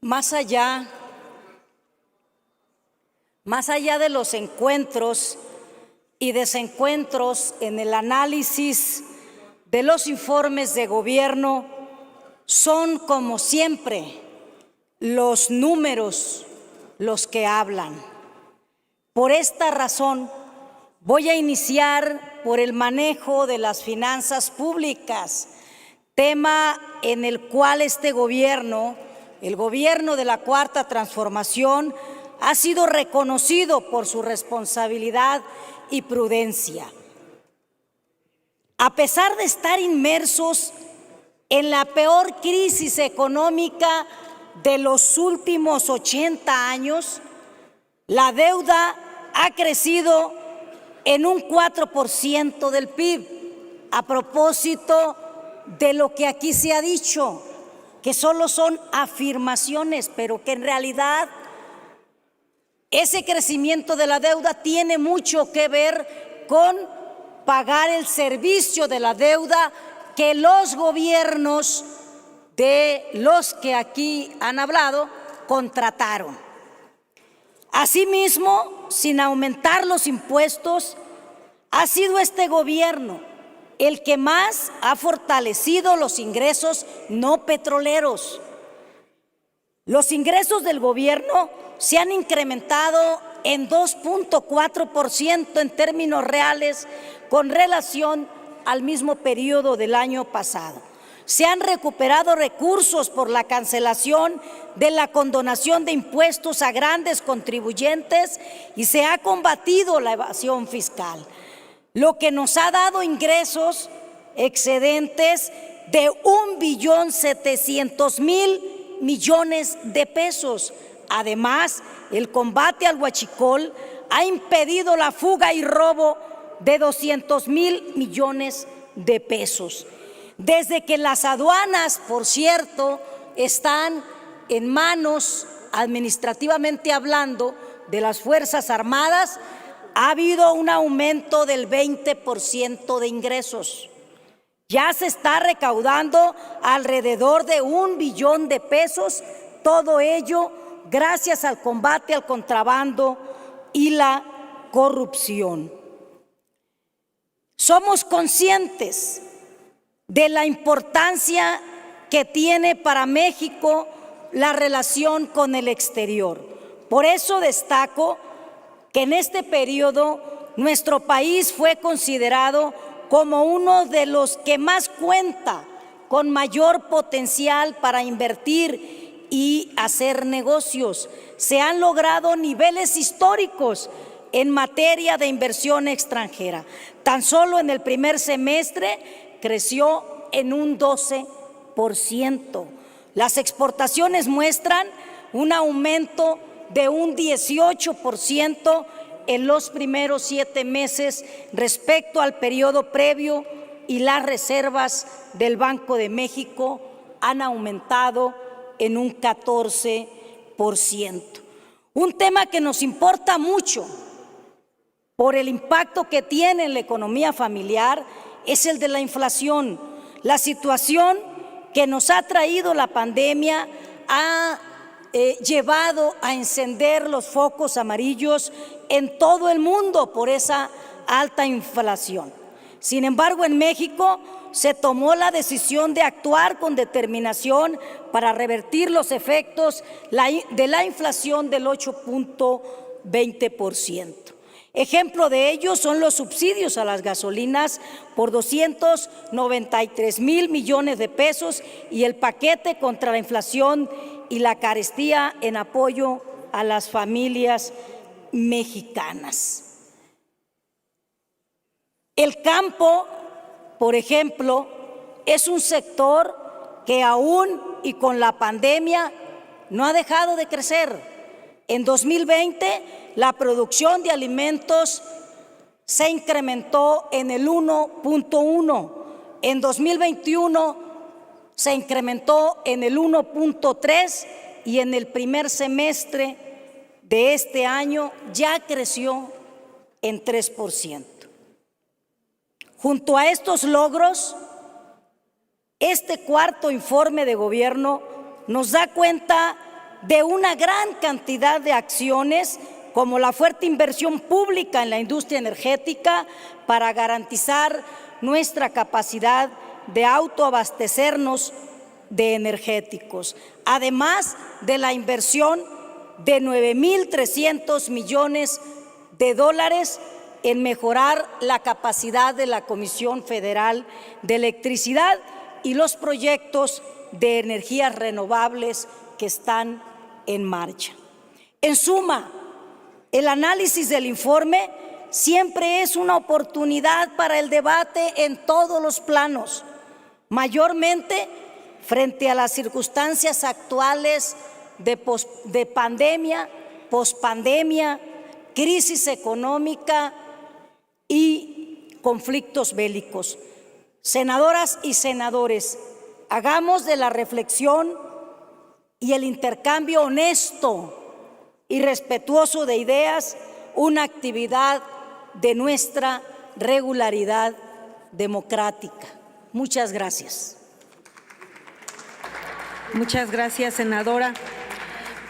Speaker 2: más allá de los encuentros y desencuentros en el análisis de los informes de gobierno, son como siempre los números los que hablan. Por esta razón, voy a iniciar por el manejo de las finanzas públicas, tema en el cual este gobierno, el gobierno de la Cuarta Transformación, ha sido reconocido por su responsabilidad y prudencia. A pesar de estar inmersos en la peor crisis económica de los últimos 80 años, la deuda ha crecido en un 4% del PIB, a propósito de lo que aquí se ha dicho, que solo son afirmaciones, pero que en realidad ese crecimiento de la deuda tiene mucho que ver con pagar el servicio de la deuda que los gobiernos de los que aquí han hablado contrataron. Asimismo, sin aumentar los impuestos, ha sido este gobierno el que más ha fortalecido los ingresos no petroleros. Los ingresos del gobierno se han incrementado en 2.4% en términos reales con relación al mismo periodo del año pasado. Se han recuperado recursos por la cancelación de la condonación de impuestos a grandes contribuyentes y se ha combatido la evasión fiscal, lo que nos ha dado ingresos excedentes de 1.700.000 millones de pesos. Además, el combate al huachicol ha impedido la fuga y robo de 200.000 millones de pesos. Desde que las aduanas, por cierto, están en manos, administrativamente hablando, de las Fuerzas Armadas, ha habido un aumento del 20% de ingresos. Ya se está recaudando alrededor de 1 billón de pesos, todo ello gracias al combate al contrabando y la corrupción. Somos conscientes de la importancia que tiene para México la relación con el exterior. Por eso destaco que en este periodo nuestro país fue considerado como uno de los que más cuenta con mayor potencial para invertir y hacer negocios. Se han logrado niveles históricos en materia de inversión extranjera. Tan solo en el primer semestre creció en un 12%. Las exportaciones muestran un aumento de un 18% en los primeros 7 meses respecto al periodo previo, y las reservas del Banco de México han aumentado en un 14%. Un tema que nos importa mucho por el impacto que tiene en la economía familiar es el de la inflación. La situación que nos ha traído la pandemia ha llevado a encender los focos amarillos en todo el mundo por esa alta inflación. Sin embargo, en México se tomó la decisión de actuar con determinación para revertir los efectos de la inflación del 8.20%. Ejemplo de ello son los subsidios a las gasolinas por 293.000 millones de pesos y el paquete contra la inflación y la carestía en apoyo a las familias mexicanas. El campo, por ejemplo, es un sector que aún y con la pandemia no ha dejado de crecer. En 2020, la producción de alimentos se incrementó en el 1.1. En 2021 se incrementó en el 1.3 y en el primer semestre de este año ya creció en 3%. Junto a estos logros, este cuarto informe de gobierno nos da cuenta de una gran cantidad de acciones, como la fuerte inversión pública en la industria energética para garantizar nuestra capacidad de autoabastecernos de energéticos, además de la inversión de 9.300 millones de dólares en mejorar la capacidad de la Comisión Federal de Electricidad y los proyectos de energías renovables que están en marcha. En suma, el análisis del informe siempre es una oportunidad para el debate en todos los planos, mayormente frente a las circunstancias actuales de pandemia, pospandemia, crisis económica y conflictos bélicos. Senadoras y senadores, hagamos de la reflexión y el intercambio honesto y respetuoso de ideas una actividad de nuestra regularidad democrática. Muchas gracias.
Speaker 5: Muchas gracias, senadora.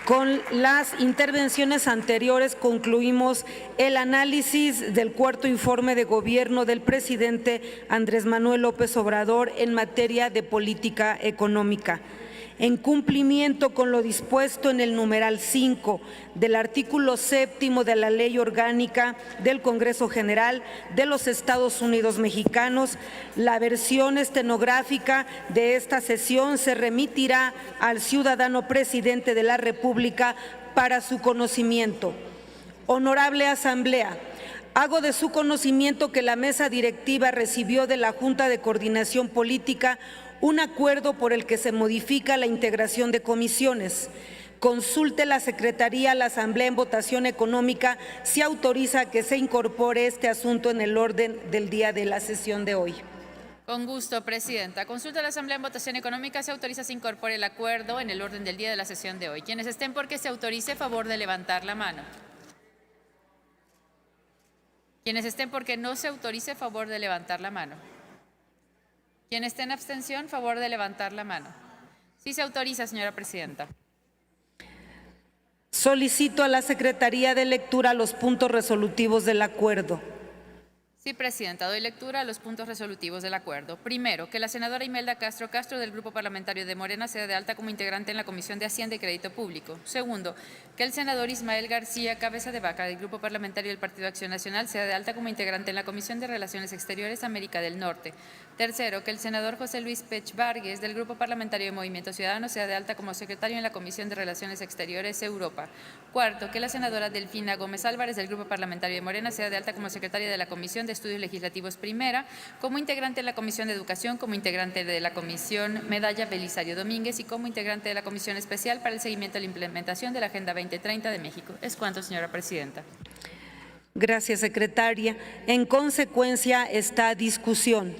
Speaker 5: Con las intervenciones anteriores concluimos el análisis del cuarto informe de gobierno del presidente Andrés Manuel López Obrador en materia de política económica. En cumplimiento con lo dispuesto en el numeral 5 del artículo 7º de la Ley Orgánica del Congreso General de los Estados Unidos Mexicanos, la versión estenográfica de esta sesión se remitirá al ciudadano presidente de la República para su conocimiento. Honorable Asamblea, hago de su conocimiento que la mesa directiva recibió de la Junta de Coordinación Política un acuerdo por el que se modifica la integración de comisiones. Consulte la Secretaría a la Asamblea en votación económica si autoriza que se incorpore este asunto en el orden del día de la sesión de hoy.
Speaker 1: Con gusto, Presidenta. Consulta a la Asamblea en votación económica. Se autoriza se incorpore el acuerdo en el orden del día de la sesión de hoy. Quienes estén por que se autorice, favor de levantar la mano. Quienes estén por que no se autorice, favor de levantar la mano. Quien esté en abstención, favor de levantar la mano. Sí se autoriza, señora Presidenta.
Speaker 5: Solicito a la Secretaría de lectura los puntos resolutivos del acuerdo.
Speaker 1: Sí, Presidenta. Doy lectura a los puntos resolutivos del acuerdo. Primero, que la senadora Imelda Castro Castro del Grupo Parlamentario de Morena sea de alta como integrante en la Comisión de Hacienda y Crédito Público. Segundo, que el senador Ismael García Cabeza de Vaca del Grupo Parlamentario del Partido Acción Nacional sea de alta como integrante en la Comisión de Relaciones Exteriores América del Norte. Tercero, que el senador José Luis Pech Vargas del Grupo Parlamentario de Movimiento Ciudadano sea de alta como secretario en la Comisión de Relaciones Exteriores Europa. Cuarto, que la senadora Delfina Gómez Álvarez del Grupo Parlamentario de Morena sea de alta como secretaria de la Comisión de Estudios Legislativos Primera, como integrante de la Comisión de Educación, como integrante de la Comisión Medalla Belisario Domínguez y como integrante de la Comisión Especial para el Seguimiento de la Implementación de la Agenda 2030 de México. Es cuanto, señora Presidenta.
Speaker 5: Gracias, secretaria. En consecuencia, esta discusión.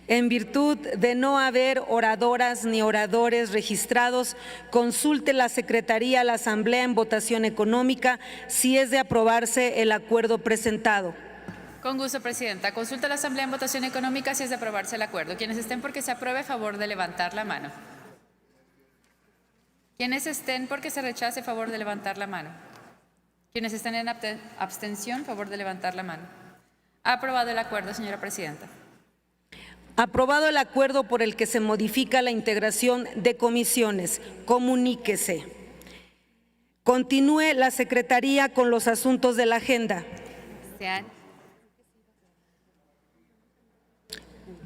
Speaker 5: En virtud de no haber oradoras ni oradores registrados, consulte la Secretaría a la Asamblea en votación económica si es de aprobarse el acuerdo presentado.
Speaker 1: Con gusto, Presidenta. Consulta a la Asamblea en votación económica si es de aprobarse el acuerdo. Quienes estén porque se apruebe, favor de levantar la mano. Quienes estén porque se rechace, favor de levantar la mano. Quienes estén en abstención, favor de levantar la mano. Ha aprobado el acuerdo, señora Presidenta.
Speaker 5: Aprobado el acuerdo por el que se modifica la integración de comisiones. Comuníquese. Continúe la Secretaría con los asuntos de la agenda.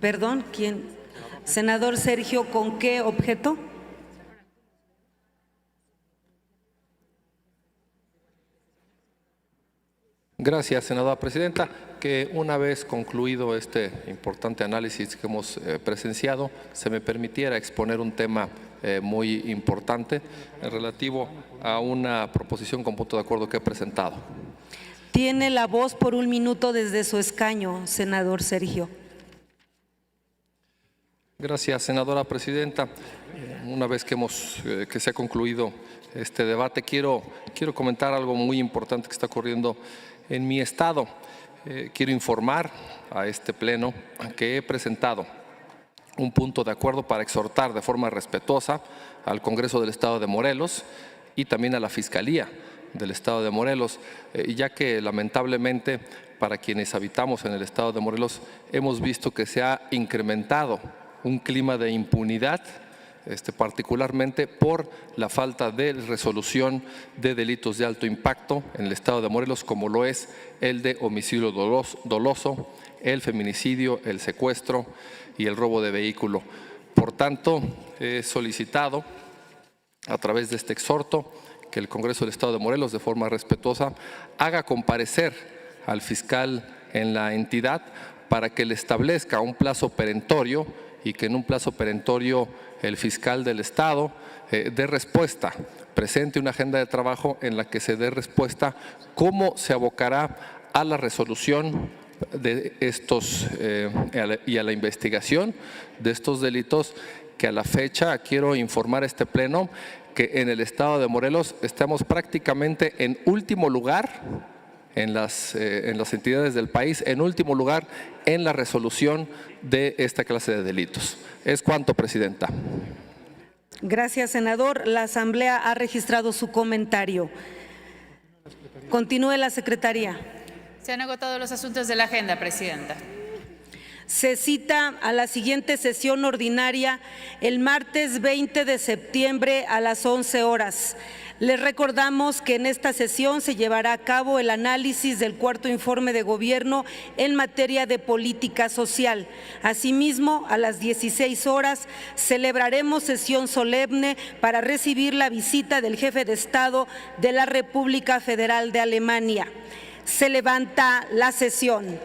Speaker 5: Perdón, ¿quién? Senador Sergio, ¿con qué objeto?
Speaker 22: Gracias, senadora presidenta. Que una vez concluido este importante análisis que hemos presenciado, se me permitiera exponer un tema muy importante relativo a una proposición con punto de acuerdo que he presentado.
Speaker 5: Tiene la voz por 1 minuto desde su escaño, senador Sergio.
Speaker 22: Gracias, senadora presidenta. Una vez que se ha concluido este debate, quiero comentar algo muy importante que está ocurriendo en mi estado. Quiero informar a este pleno que he presentado un punto de acuerdo para exhortar de forma respetuosa al Congreso del Estado de Morelos y también a la Fiscalía del Estado de Morelos, ya que lamentablemente para quienes habitamos en el Estado de Morelos hemos visto que se ha incrementado un clima de impunidad, particularmente por la falta de resolución de delitos de alto impacto en el Estado de Morelos, como lo es el de homicidio doloso, el feminicidio, el secuestro y el robo de vehículo. Por tanto, he solicitado a través de este exhorto que el Congreso del Estado de Morelos, de forma respetuosa, haga comparecer al fiscal en la entidad para que le establezca un plazo perentorio y que en un plazo perentorio el fiscal del Estado dé respuesta, presente una agenda de trabajo en la que se dé respuesta cómo se abocará a la resolución de estos y a la investigación de estos delitos, que a la fecha quiero informar a este pleno que en el Estado de Morelos estamos prácticamente en último lugar en las entidades del país, en último lugar en la resolución de esta clase de delitos. Es cuanto, Presidenta.
Speaker 5: Gracias, senador. La Asamblea ha registrado su comentario. Continúe la Secretaría.
Speaker 1: Se han agotado los asuntos de la agenda, Presidenta.
Speaker 5: Se cita a la siguiente sesión ordinaria el martes 20 de septiembre a las 11 horas. Les recordamos que en esta sesión se llevará a cabo el análisis del cuarto informe de gobierno en materia de política social. Asimismo, a las 16 horas celebraremos sesión solemne para recibir la visita del jefe de Estado de la República Federal de Alemania. Se levanta la sesión.